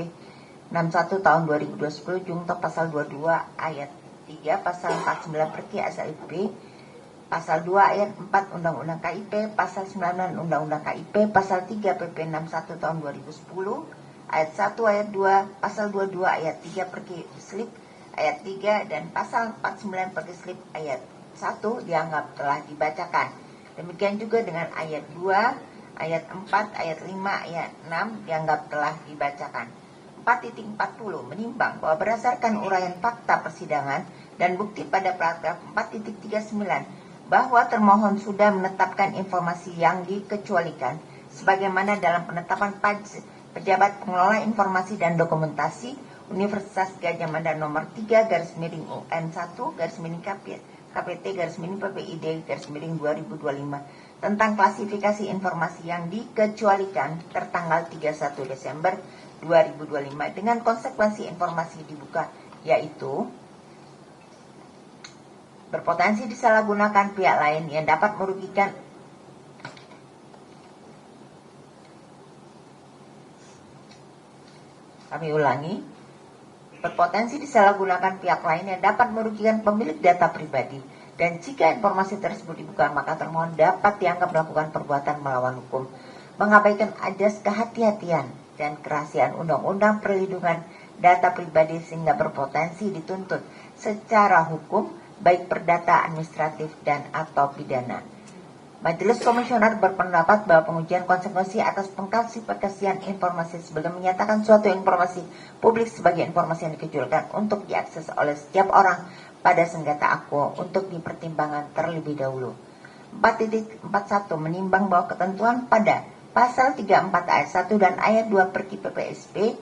61 tahun 2020 jungto pasal 22 ayat 3 pasal 49 Perki SLP pasal 2 ayat 4 Undang-Undang KIP pasal 9 Undang-Undang KIP pasal 3 PP 61 tahun 2010 ayat 1 ayat 2 pasal 22 ayat 3 Perki Slip ayat 3 dan pasal 49 Perki Slip ayat 1 dianggap telah dibacakan. Demikian juga dengan ayat 2, ayat 4, ayat 5, ayat 6 dianggap telah dibacakan. 4.40 menimbang bahwa berdasarkan uraian fakta persidangan dan bukti pada paragraf 4.39 bahwa termohon sudah menetapkan informasi yang dikecualikan sebagaimana dalam penetapan pejabat pengelola informasi dan dokumentasi Universitas Gadjah Mada nomor 3/UN1/KPT/PPID/2025 tentang klasifikasi informasi yang dikecualikan tertanggal 31 Desember 2025 dengan konsekuensi informasi dibuka yaitu berpotensi disalahgunakan pihak lain yang dapat merugikan berpotensi disalahgunakan pihak lain yang dapat merugikan pemilik data pribadi dan jika informasi tersebut dibuka maka termohon dapat dianggap melakukan perbuatan melawan hukum, mengabaikan azas kehati-hatian dan kerahasiaan Undang-Undang Perlindungan Data Pribadi sehingga berpotensi dituntut secara hukum baik perdata, administratif dan atau pidana. Majelis Komisioner berpendapat bahwa pengujian konsekuensi atas pengklasifikasian informasi sebelum menyatakan suatu informasi publik sebagai informasi yang dikecualikan untuk diakses oleh setiap orang pada sengketa akuo untuk dipertimbangkan terlebih dahulu. 4.41 menimbang bahwa ketentuan pada pasal 34 ayat 1 dan ayat 2 Perki PPSP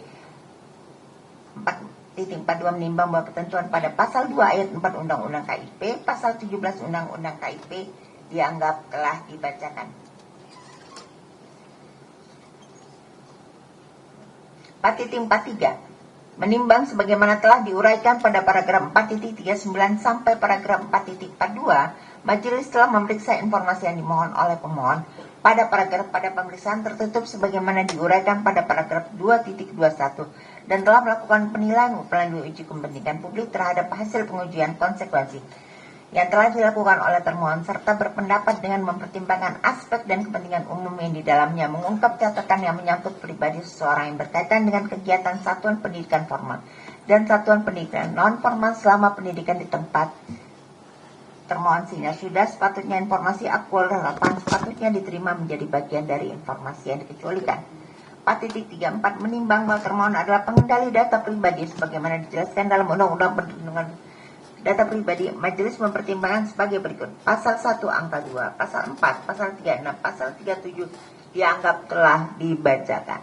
4.42 menimbang bahwa ketentuan pada pasal 2 ayat 4 Undang-Undang KIP, pasal 17 Undang-Undang KIP dianggap telah dibacakan. 4.43 menimbang sebagaimana telah diuraikan pada paragraf 4.39 sampai paragraf 4.42, majelis telah memeriksa informasi yang dimohon oleh pemohon pada pemeriksaan tertutup sebagaimana diuraikan pada paragraf 2.21 dan telah melakukan penilaian melalui uji kepentingan publik terhadap hasil pengujian konsekuensi yang telah dilakukan oleh termohon serta berpendapat dengan mempertimbangkan aspek dan kepentingan umum yang di dalamnya mengungkap catatan yang menyangkut pribadi seseorang yang berkaitan dengan kegiatan satuan pendidikan formal dan satuan pendidikan non formal selama pendidikan di tempat termohon sehingga sudah sepatutnya informasi aktual relevan sepatutnya diterima menjadi bagian dari informasi yang dikecualikan. 4.34 menimbang bahwa termohon adalah pengendali data pribadi sebagaimana dijelaskan dalam Undang-Undang Perlindungan Data Pribadi. Majelis mempertimbangkan sebagai berikut. Pasal 1 angka 2, pasal 4, pasal 36, pasal 37 dianggap telah dibacakan.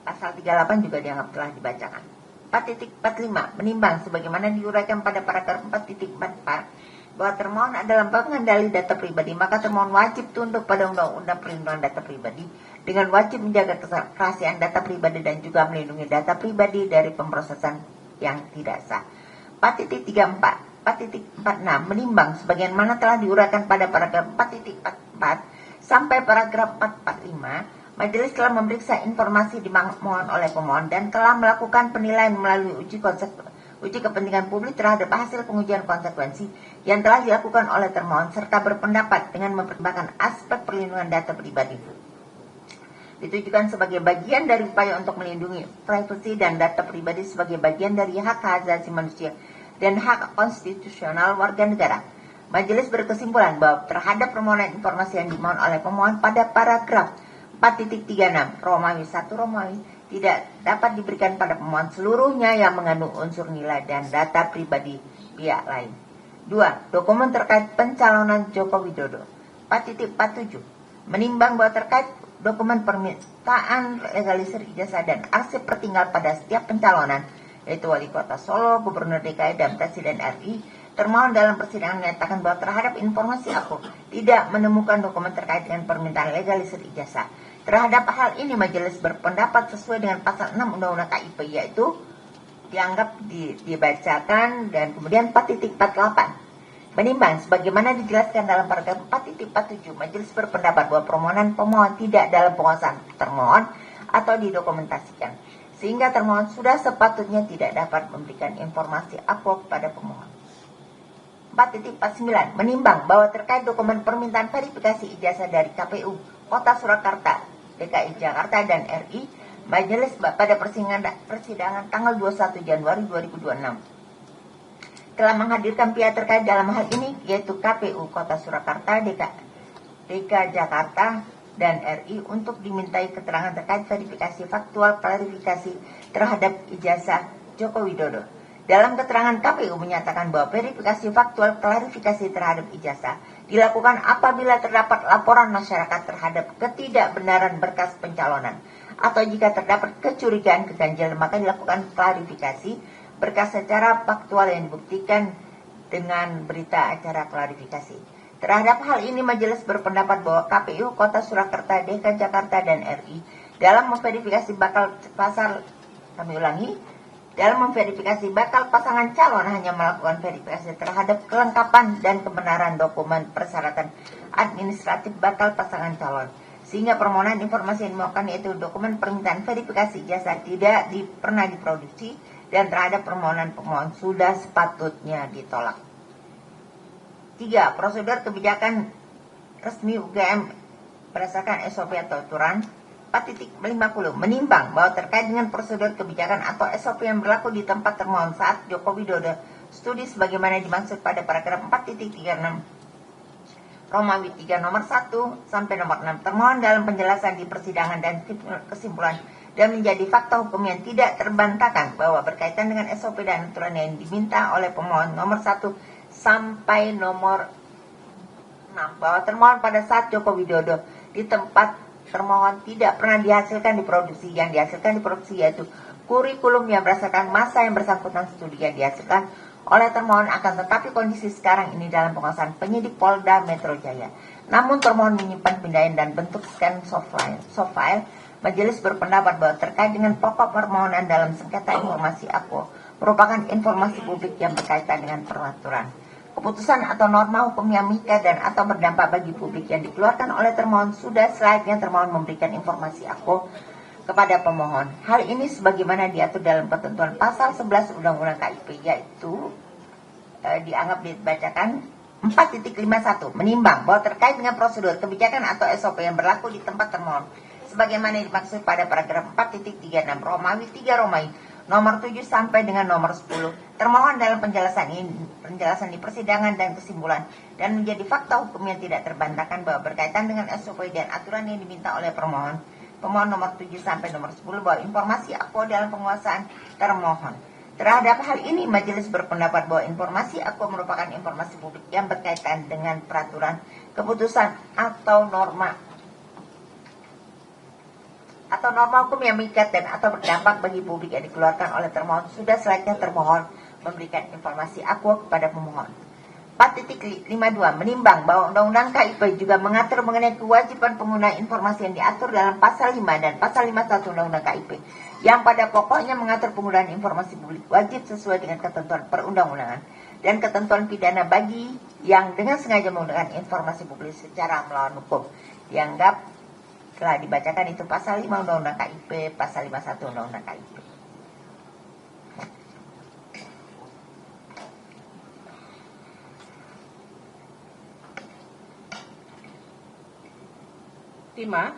Pasal 38 juga dianggap telah dibacakan. 4.45 menimbang sebagaimana diuraikan pada paragraf 4.44 bahwa termohon adalah pengendali data pribadi, maka termohon wajib tunduk pada Undang-Undang Perlindungan Data Pribadi dengan wajib menjaga kerahasiaan data pribadi dan juga melindungi data pribadi dari pemrosesan yang tidak sah. 4.34 4.46 menimbang sebagaimana telah diuraikan pada paragraf 4.44 sampai paragraf 445, majelis telah memeriksa informasi dimohon oleh pemohon dan telah melakukan penilaian melalui uji kepentingan publik terhadap hasil pengujian konsekuensi yang telah dilakukan oleh termohon serta berpendapat dengan mempertimbangkan aspek perlindungan data pribadi. Ditujukan sebagai bagian dari upaya untuk melindungi privasi dan data pribadi sebagai bagian dari hak asasi manusia dan hak konstitusional warga negara. Majelis berkesimpulan bahwa terhadap permohonan informasi yang dimohon oleh pemohon pada paragraf 4.36 Romawi 1 Romawi tidak dapat diberikan pada pemohon seluruhnya yang mengandung unsur nilai dan data pribadi pihak lain. 2. Dokumen terkait pencalonan Joko Widodo. 4.47 menimbang bahwa terkait dokumen permintaan legalisir ijazah dan arsip tertinggal pada setiap pencalonan, yaitu Wali Kota Solo, Gubernur DKI, dan Presiden RI, termohon dalam persidangan menyatakan bahwa terhadap informasi aku tidak menemukan dokumen terkait dengan permintaan legalisir ijazah. Terhadap hal ini majelis berpendapat sesuai dengan pasal 6 Undang-Undang KIP, yaitu dianggap dibacakan dan kemudian 4.48. Menimbang sebagaimana dijelaskan dalam paragraf 4.47, majelis berpendapat bahwa permohonan pemohon tidak dalam penguasaan termohon atau didokumentasikan, sehingga termohon sudah sepatutnya tidak dapat memberikan informasi aku kepada pemohon. 4.49 menimbang bahwa terkait dokumen permintaan verifikasi ijazah dari KPU Kota Surakarta, DKI Jakarta, dan RI, majelis pada persidangan tanggal 21 Januari 2026 telah menghadirkan pihak terkait dalam hal ini, yaitu KPU Kota Surakarta, DKI Jakarta, dan RI untuk dimintai keterangan terkait verifikasi faktual klarifikasi terhadap ijazah Joko Widodo. Dalam keterangan KPU menyatakan bahwa verifikasi faktual klarifikasi terhadap ijazah dilakukan apabila terdapat laporan masyarakat terhadap ketidakbenaran berkas pencalonan atau jika terdapat kecurigaan keganjilan, maka dilakukan klarifikasi berkas secara faktual yang dibuktikan dengan berita acara klarifikasi. Terhadap hal ini majelis berpendapat bahwa KPU Kota Surakarta, DKI Jakarta, dan RI dalam memverifikasi bakal pasangan calon hanya melakukan verifikasi terhadap kelengkapan dan kebenaran dokumen persyaratan administratif bakal pasangan calon, sehingga permohonan informasi yang dimohonkan yaitu dokumen permintaan verifikasi ijazah tidak pernah diproduksi dan terhadap permohonan pemohon sudah sepatutnya ditolak. 3. Prosedur kebijakan resmi UGM berdasarkan SOP atau aturan. 4.50 menimbang bahwa terkait dengan prosedur kebijakan atau SOP yang berlaku di tempat termohon saat Joko Widodo studi sebagaimana dimaksud pada paragraf 4.36 Romawi 3 nomor 1 sampai nomor 6 termohon dalam penjelasan di persidangan dan kesimpulan dan menjadi fakta hukum yang tidak terbantahkan bahwa berkaitan dengan SOP dan aturan yang diminta oleh pemohon nomor 1 sampai nomor 6 bahwa termohon pada saat Joko Widodo di tempat termohon tidak pernah dihasilkan diproduksi. Yang dihasilkan diproduksi yaitu kurikulum yang berdasarkan masa yang bersangkutan studi yang dihasilkan oleh termohon, akan tetapi kondisi sekarang ini dalam penguasaan penyidik Polda Metro Jaya. Namun termohon menyimpan pindahan dan bentuk scan soft file. Majelis berpendapat bahwa terkait dengan pokok permohonan dalam sengketa informasi aku merupakan informasi publik yang berkaitan dengan peraturan, keputusan atau norma hukum yang mengikat dan atau berdampak bagi publik yang dikeluarkan oleh termohon sudah selayaknya termohon memberikan informasi aku kepada pemohon. Hal ini sebagaimana diatur dalam ketentuan pasal 11 Undang-Undang KIP, yaitu dianggap dibacakan 4.51 menimbang bahwa terkait dengan prosedur kebijakan atau SOP yang berlaku di tempat termohon sebagaimana dimaksud pada paragraf 4.36 Romawi 3 Romawi nomor 7 sampai dengan nomor 10 termohon dalam penjelasan di persidangan dan kesimpulan dan menjadi fakta hukum yang tidak terbantahkan bahwa berkaitan dengan SOP dan aturan yang diminta oleh pemohon nomor 7 sampai nomor 10 bahwa informasi aku dalam penguasaan termohon. Terhadap hal ini majelis berpendapat bahwa informasi aku merupakan informasi publik yang berkaitan dengan peraturan, keputusan atau norma atau norma hukum yang mengikat dan atau berdampak bagi publik yang dikeluarkan oleh termohon, sudah selayaknya termohon memberikan informasi akuo kepada pemohon. 4.52 menimbang bahwa Undang-Undang KIP juga mengatur mengenai kewajiban pengguna informasi yang diatur dalam pasal 5 dan pasal 51 Undang-Undang KIP yang pada pokoknya mengatur penggunaan informasi publik wajib sesuai dengan ketentuan perundang-undangan dan ketentuan pidana bagi yang dengan sengaja menggunakan informasi publik secara melawan hukum. Dianggap telah dibacakan itu pasal 5 Undang-Undang KIP, pasal 51 Undang-Undang KIP.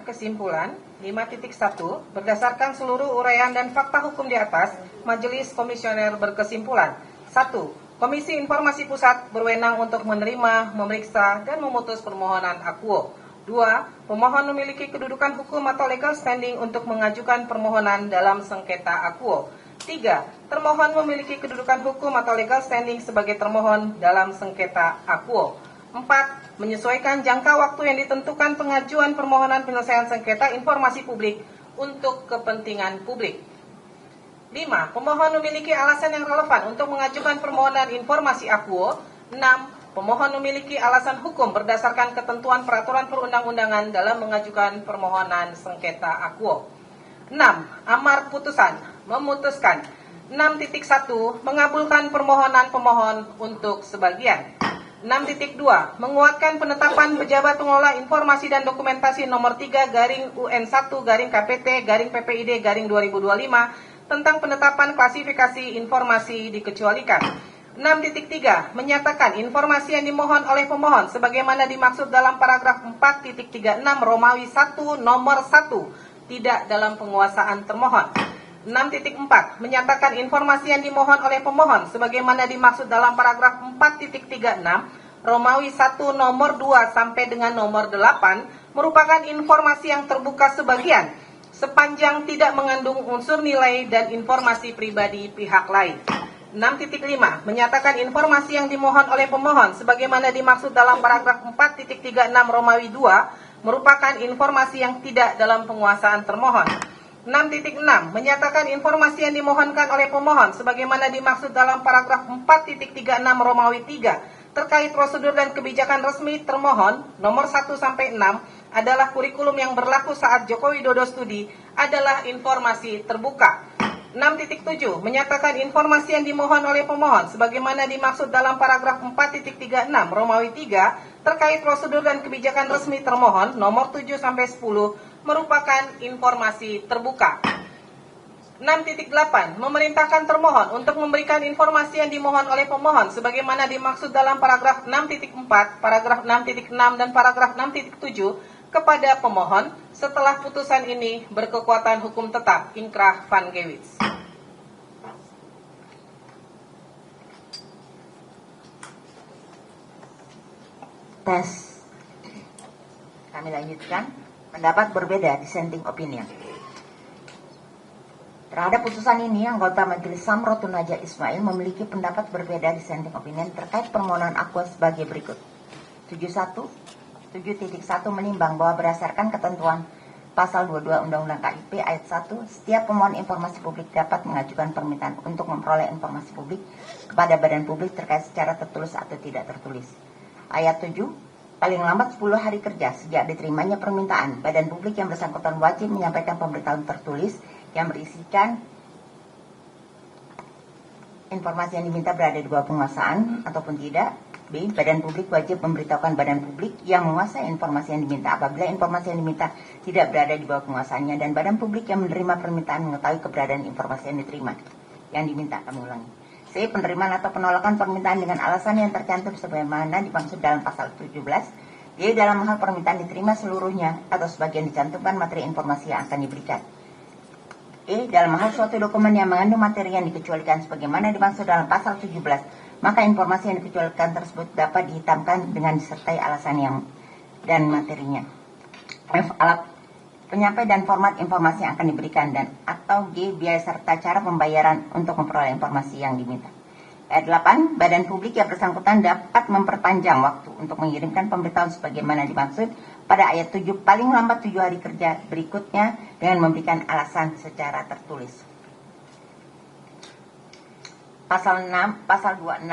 Kesimpulan 5.1 berdasarkan seluruh uraian dan fakta hukum di atas, Majelis Komisioner berkesimpulan 1. Komisi Informasi Pusat berwenang untuk menerima, memeriksa, dan memutus permohonan akuo. 2. Pemohon memiliki kedudukan hukum atau legal standing untuk mengajukan permohonan dalam sengketa akuo. 3. Termohon memiliki kedudukan hukum atau legal standing sebagai termohon dalam sengketa akuo. 4. Menyesuaikan jangka waktu yang ditentukan pengajuan permohonan penyelesaian sengketa informasi publik untuk kepentingan publik. 5. Pemohon memiliki alasan yang relevan untuk mengajukan permohonan informasi akuo. 6. Pemohon memiliki alasan hukum berdasarkan ketentuan peraturan perundang-undangan dalam mengajukan permohonan sengketa akuo. 6. Amar putusan memutuskan 6.1 mengabulkan permohonan pemohon untuk sebagian. 6.2 menguatkan penetapan pejabat pengelola informasi dan dokumentasi nomor 3/UN1/KPT/PPID/2025 tentang penetapan klasifikasi informasi dikecualikan. 6.3 menyatakan informasi yang dimohon oleh pemohon sebagaimana dimaksud dalam paragraf 4.36 Romawi 1 nomor 1 tidak dalam penguasaan termohon. 6.4 menyatakan informasi yang dimohon oleh pemohon sebagaimana dimaksud dalam paragraf 4.36 Romawi 1 nomor 2 sampai dengan nomor 8 merupakan informasi yang terbuka sebagian sepanjang tidak mengandung unsur nilai dan informasi pribadi pihak lain. 6.5 menyatakan informasi yang dimohon oleh pemohon sebagaimana dimaksud dalam paragraf 4.36 Romawi 2 merupakan informasi yang tidak dalam penguasaan termohon. 6.6 menyatakan informasi yang dimohonkan oleh pemohon sebagaimana dimaksud dalam paragraf 4.36 Romawi 3 terkait prosedur dan kebijakan resmi termohon nomor 1 sampai 6 adalah kurikulum yang berlaku saat Joko Widodo studi adalah informasi terbuka. 6.7 menyatakan informasi yang dimohon oleh pemohon sebagaimana dimaksud dalam paragraf 4.36 Romawi 3 terkait prosedur dan kebijakan resmi termohon nomor 7 sampai 10 merupakan informasi terbuka. 6.8 memerintahkan termohon untuk memberikan informasi yang dimohon oleh pemohon sebagaimana dimaksud dalam paragraf 6.4, paragraf 6.6 dan paragraf 6.7 kepada pemohon setelah putusan ini berkekuatan hukum tetap inkrah van Gewitz. Tes. Kami lanjutkan. Pendapat berbeda, dissenting opinion. Terhadap putusan ini, anggota Majelis Samro Tunaja Ismail memiliki pendapat berbeda, dissenting opinion terkait permohonan akuo sebagai berikut. 7.1 menimbang bahwa berdasarkan ketentuan pasal 22 Undang-Undang KIP ayat 1, setiap pemohon informasi publik dapat mengajukan permintaan untuk memperoleh informasi publik kepada badan publik terkait secara tertulis atau tidak tertulis. Ayat 7, paling lambat 10 hari kerja sejak diterimanya permintaan, badan publik yang bersangkutan wajib menyampaikan pemberitahuan tertulis yang berisikan informasi yang diminta berada di bawah penguasaan ataupun tidak. B. Badan publik wajib memberitahukan badan publik yang menguasai informasi yang diminta apabila informasi yang diminta tidak berada di bawah penguasaannya, dan badan publik yang menerima permintaan mengetahui keberadaan informasi yang diterima yang diminta. Kami ulangi. C. Penerimaan atau penolakan permintaan dengan alasan yang tercantum sebagaimana dimaksud dalam pasal 17. D. Dalam hal permintaan diterima seluruhnya atau sebagian dicantumkan materi informasi yang akan diberikan. E. Dalam hal suatu dokumen yang mengandung materi yang dikecualikan sebagaimana dimaksud dalam pasal 17, maka informasi yang dikecualikan tersebut dapat dihitamkan dengan disertai alasan yang dan materinya. F. Alat penyampai dan format informasi yang akan diberikan, dan atau G. Biaya serta cara pembayaran untuk memperoleh informasi yang diminta. Ayat 8. Badan publik yang bersangkutan dapat memperpanjang waktu untuk mengirimkan pemberitahuan sebagaimana dimaksud pada ayat 7 paling lambat 7 hari kerja berikutnya dengan memberikan alasan secara tertulis. Pasal 26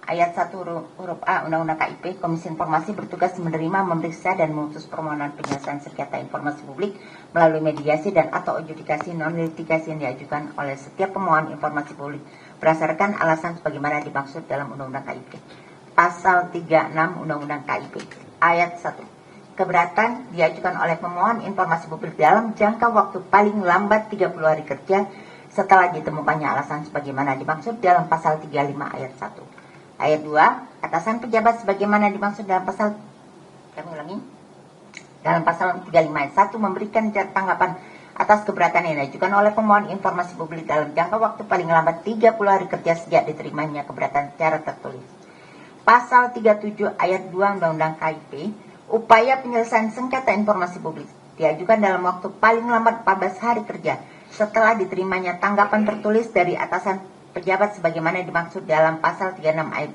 ayat 1 huruf A Undang-Undang KIP, Komisi Informasi bertugas menerima, memeriksa, dan memutus permohonan penyelesaian sengketa informasi publik melalui mediasi dan atau adjudikasi non-litigasi yang diajukan oleh setiap pemohon informasi publik berdasarkan alasan sebagaimana dimaksud dalam Undang-Undang KIP. Pasal 36 Undang-Undang KIP, ayat 1. Keberatan diajukan oleh pemohon informasi publik dalam jangka waktu paling lambat 30 hari kerja setelah ditemukannya alasan sebagaimana dimaksud dalam pasal 35 ayat 1. Ayat 2, atasan pejabat sebagaimana dimaksud dalam pasal dalam pasal 35 ayat 1 memberikan tanggapan atas keberatan yang diajukan oleh pemohon informasi publik dalam jangka waktu paling lambat 30 hari kerja sejak diterimanya keberatan secara tertulis. Pasal 37 ayat 2 Undang-Undang KIP, upaya penyelesaian sengketa informasi publik diajukan dalam waktu paling lambat 14 hari kerja setelah diterimanya tanggapan tertulis dari atasan pejabat sebagaimana dimaksud dalam pasal 36 ayat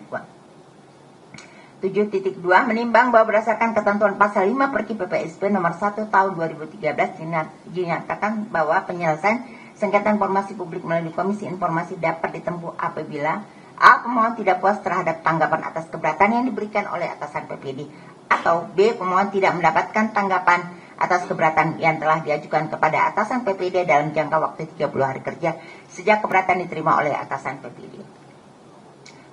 2. 7.2 menimbang bahwa berdasarkan ketentuan pasal 5 Perki PPSP nomor 1 tahun 2013 dinyatakan bahwa penyelesaian sengketa informasi publik melalui Komisi Informasi dapat ditempuh apabila A. Pemohon tidak puas terhadap tanggapan atas keberatan yang diberikan oleh atasan PPD, atau B. Pemohon tidak mendapatkan tanggapan atas keberatan yang telah diajukan kepada atasan PPD dalam jangka waktu 30 hari kerja sejak keberatan diterima oleh atasan PPD.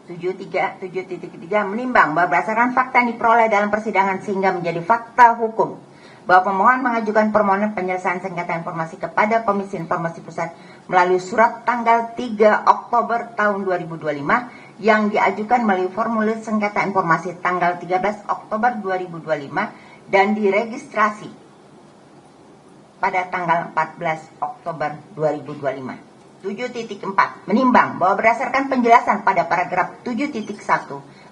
7.3 menimbang bahwa berdasarkan fakta yang diperoleh dalam persidangan sehingga menjadi fakta hukum bahwa pemohon mengajukan permohonan penyelesaian sengketa informasi kepada Komisi Informasi Pusat melalui surat tanggal 3 Oktober tahun 2025 yang diajukan melalui formulir sengketa informasi tanggal 13 Oktober 2025 dan diregistrasi pada tanggal 14 Oktober 2025. 7.4 menimbang bahwa berdasarkan penjelasan pada paragraf 7.1,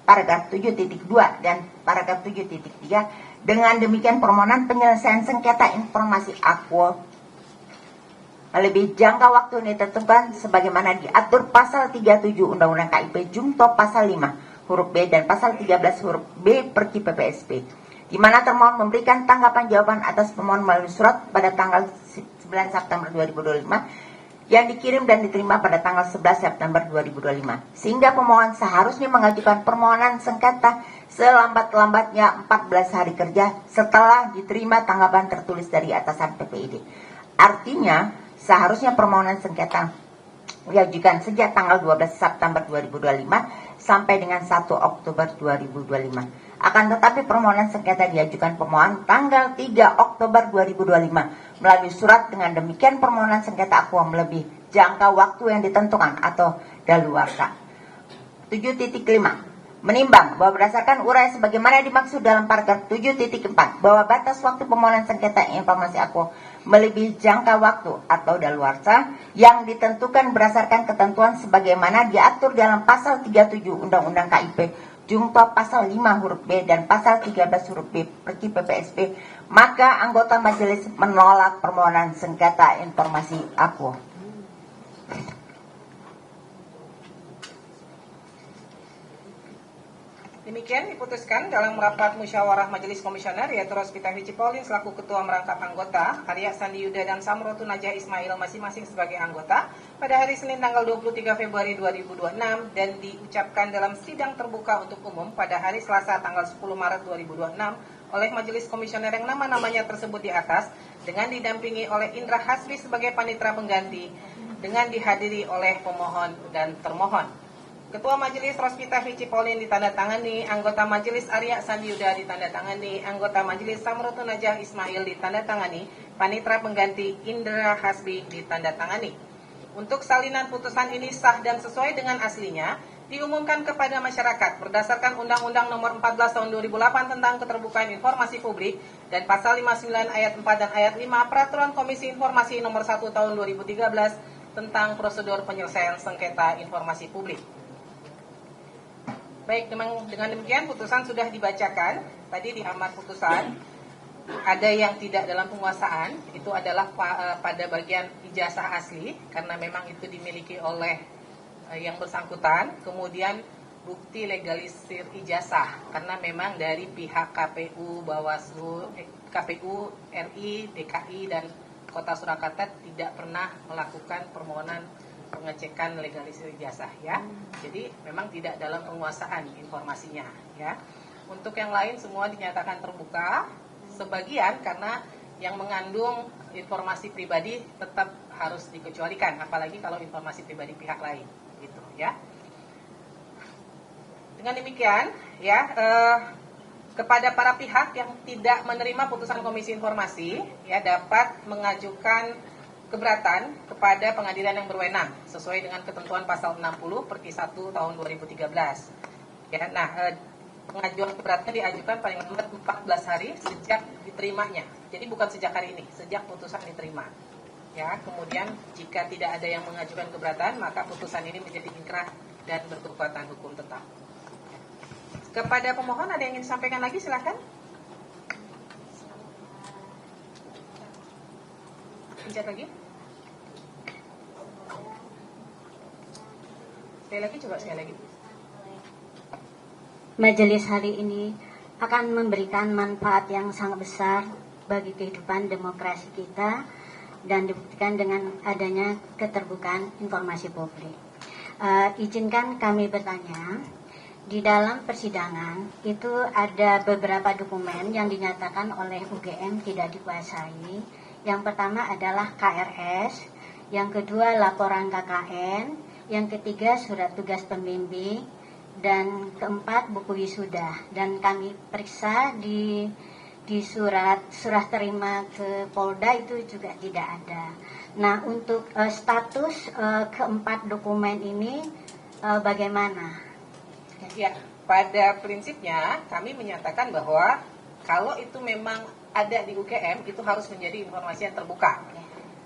paragraf 7.2 dan paragraf 7.3, dengan demikian permohonan penyelesaian sengketa informasi Aquo lebih jangka waktu yang ditentukan sebagaimana diatur pasal 37 Undang-Undang KIP Jungto pasal 5 huruf B dan pasal 13 huruf B Perki PPSP, di mana termohon memberikan tanggapan jawaban atas pemohon melalui surat pada tanggal 9 September 2025 yang dikirim dan diterima pada tanggal 11 September 2025, sehingga pemohon seharusnya mengajukan permohonan sengketa selambat-lambatnya 14 hari kerja setelah diterima tanggapan tertulis dari atasan PPID. Artinya, seharusnya permohonan sengketa diajukan sejak tanggal 12 September 2025 sampai dengan 1 Oktober 2025. Akan tetapi permohonan sengketa diajukan pemohon tanggal 3 Oktober 2025 melalui surat, dengan demikian permohonan sengketa Aquo melebihi jangka waktu yang ditentukan atau daluarsa. 7.5 menimbang bahwa berdasarkan uraian sebagaimana dimaksud dalam paragraf 7.4 bahwa batas waktu permohonan sengketa informasi Aquo melebihi jangka waktu atau daluarsa yang ditentukan berdasarkan ketentuan sebagaimana diatur dalam pasal 37 Undang-Undang KIP Jungto pasal 5 huruf B dan pasal 13 huruf B Perki PPSP, maka anggota majelis menolak permohonan sengketa informasi Aquo. Demikian diputuskan dalam rapat musyawarah Majelis Komisioner, yaitu Rospita Hici Pauline selaku Ketua merangkap anggota, Arya Sandi Yuda dan Samrotu Najah Ismail masing-masing sebagai anggota pada hari Senin tanggal 23 Februari 2026 dan diucapkan dalam sidang terbuka untuk umum pada hari Selasa tanggal 10 Maret 2026 oleh Majelis Komisioner yang nama-namanya tersebut di atas, dengan didampingi oleh Indra Hasbi sebagai panitera pengganti, dengan dihadiri oleh pemohon dan termohon. Ketua Majelis Rospita Hici Pauline ditandatangani, anggota Majelis Arya Sandi Yuda ditandatangani, anggota Majelis Samrotu Najah Ismail ditandatangani, panitera pengganti Indra Hasbi ditandatangani. Untuk salinan putusan ini sah dan sesuai dengan aslinya, diumumkan kepada masyarakat berdasarkan Undang-Undang Nomor 14 Tahun 2008 tentang Keterbukaan Informasi Publik dan Pasal 59 Ayat 4 dan Ayat 5 Peraturan Komisi Informasi Nomor 1 Tahun 2013 tentang Prosedur Penyelesaian Sengketa Informasi Publik. Baik, dengan demikian putusan sudah dibacakan. Tadi di amar putusan ada yang tidak dalam penguasaan, itu adalah pada bagian ijazah asli, karena memang itu dimiliki oleh yang bersangkutan. Kemudian bukti legalisir ijazah, karena memang dari pihak KPU, Bawaslu, KPU RI, DKI, dan Kota Surakarta tidak pernah melakukan permohonan pengecekan legalisir ijazah, ya. Jadi memang tidak dalam penguasaan informasinya, ya. Untuk yang lain semua dinyatakan terbuka, sebagian karena yang mengandung informasi pribadi tetap harus dikecualikan, apalagi kalau informasi pribadi pihak lain, gitu, ya. Dengan demikian, ya, kepada para pihak yang tidak menerima putusan Komisi Informasi, ya, dapat mengajukan keberatan kepada pengadilan yang berwenang sesuai dengan ketentuan pasal 60 Perki 1 tahun 2013. Ya, nah, pengajuan keberatan diajukan paling lambat 14 hari sejak diterimanya. Jadi bukan sejak hari ini, sejak putusan diterima. Ya, kemudian jika tidak ada yang mengajukan keberatan, maka putusan ini menjadi ingkrah dan berkekuatan hukum tetap. Kepada pemohon ada yang ingin disampaikan lagi, silakan. Pencet lagi. Sekali lagi, coba sekali lagi. Majelis hari ini akan memberikan manfaat yang sangat besar bagi kehidupan demokrasi kita dan dibuktikan dengan adanya keterbukaan informasi publik. Izinkan kami bertanya. Di dalam persidangan itu ada beberapa dokumen yang dinyatakan oleh UGM tidak dikuasai. Yang pertama adalah KRS, yang kedua laporan KKN, yang ketiga surat tugas pembimbing, dan keempat buku wisuda. Dan kami periksa di surat terima ke Polda itu juga tidak ada. Nah, untuk status keempat dokumen ini bagaimana? Ya, pada prinsipnya kami menyatakan bahwa kalau itu memang ada di UGM, itu harus menjadi informasi yang terbuka.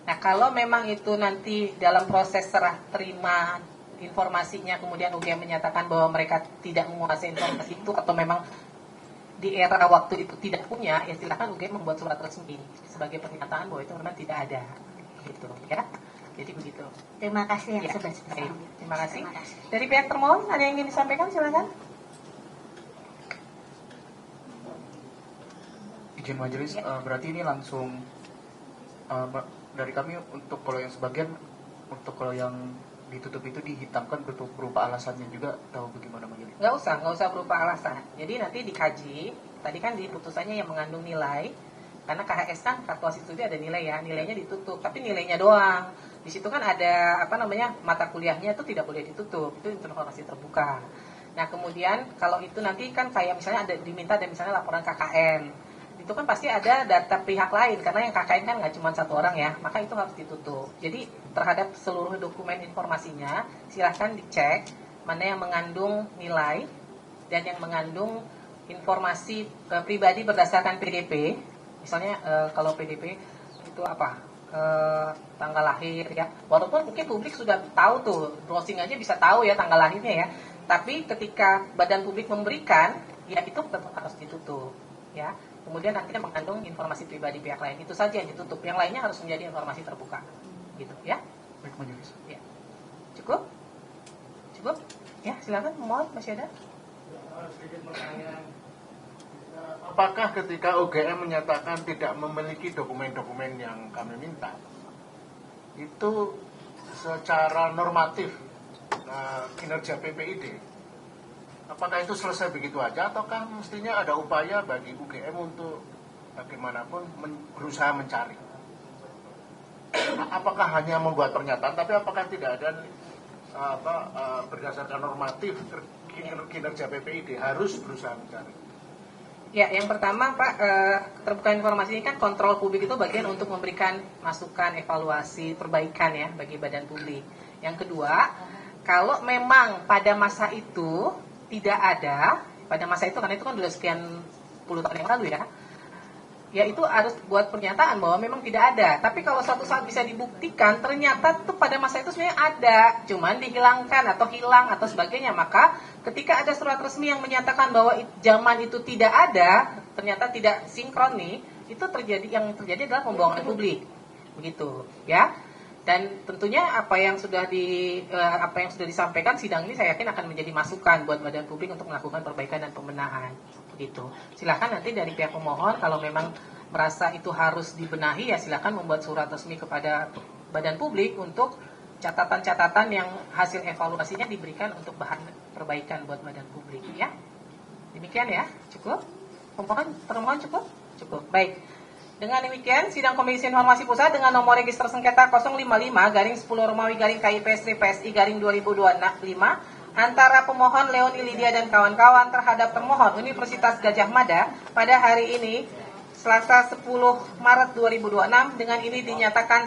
Nah, kalau memang itu nanti dalam proses serah terima informasinya, kemudian UGM menyatakan bahwa mereka tidak menguasai informasi itu, atau memang di era waktu itu tidak punya, ya silakan UGM membuat surat resmi sebagai pernyataan bahwa itu memang tidak ada, gitu, ya. Jadi begitu. Terima kasih yang Ya, sebesar. terima kasih. Dari pihak termohon ada yang ingin disampaikan, silakan. Izin majelis, berarti ini langsung dari kami untuk kalau yang sebagian, untuk kalau yang ditutup itu dihitamkan berupa alasannya juga, atau bagaimana majelis? Nggak usah berupa alasan. Jadi nanti dikaji. Tadi kan di putusannya yang mengandung nilai, karena KHS kan kartu as studi ada nilai, ya, nilainya ditutup, tapi nilainya doang. Di situ kan ada mata kuliahnya itu tidak boleh ditutup, itu informasi terbuka. Nah, kemudian kalau itu nanti kan kayak misalnya diminta misalnya laporan KKN, itu kan pasti ada data pihak lain, karena yang KKN kan nggak cuma satu orang, ya, maka itu harus ditutup. Jadi terhadap seluruh dokumen informasinya silahkan dicek mana yang mengandung nilai dan yang mengandung informasi pribadi berdasarkan PDP. Misalnya kalau PDP itu apa? Tanggal lahir, ya. Walaupun mungkin publik sudah tahu tuh, browsing aja bisa tahu ya tanggal lahirnya, ya. Tapi ketika badan publik memberikan, ya itu tetap harus ditutup, ya. Kemudian nantinya mengandung informasi pribadi pihak lain, itu saja yang ditutup. Yang lainnya harus menjadi informasi terbuka, gitu, ya. Baik majelis. Ya. Cukup? Ya, silakan. Mohon, masih ada? Sedikit pertanyaan. Apakah ketika UGM menyatakan tidak memiliki dokumen-dokumen yang kami minta, itu secara normatif kinerja PPID, apakah itu selesai begitu aja, ataukah mestinya ada upaya bagi UGM untuk bagaimanapun berusaha mencari? Apakah hanya membuat pernyataan, tapi apakah tidak ada berdasarkan normatif kinerja PPID harus berusaha mencari? Ya, yang pertama Pak, keterbukaan informasi ini kan kontrol publik itu bagian untuk memberikan masukan, evaluasi, perbaikan, ya, bagi badan publik. Yang kedua, kalau memang pada masa itu tidak ada, pada masa itu, karena itu kan sudah sekian puluh tahun yang lalu, ya itu harus buat pernyataan bahwa memang tidak ada. Tapi kalau suatu saat bisa dibuktikan ternyata tuh pada masa itu sebenarnya ada, cuman dihilangkan atau hilang atau sebagainya, maka ketika ada surat resmi yang menyatakan bahwa zaman itu tidak ada, ternyata tidak sinkron nih, itu yang terjadi adalah pembohongan publik, begitu, ya. Dan tentunya apa yang sudah disampaikan sidang ini saya yakin akan menjadi masukan buat badan publik untuk melakukan perbaikan dan pembenahan. Begitu. Silakan nanti dari pihak pemohon kalau memang merasa itu harus dibenahi, ya silakan membuat surat resmi kepada badan publik untuk catatan-catatan yang hasil evaluasinya diberikan untuk bahan perbaikan buat badan publik, ya. Demikian ya, cukup? Permohonan cukup? Cukup. Baik. Dengan demikian, sidang Komisi Informasi Pusat dengan nomor register sengketa 055-10-KIP-PSI-2025 antara pemohon Leoni Lydia dan kawan-kawan terhadap termohon Universitas Gadjah Mada pada hari ini, Selasa 10 Maret 2026, dengan ini dinyatakan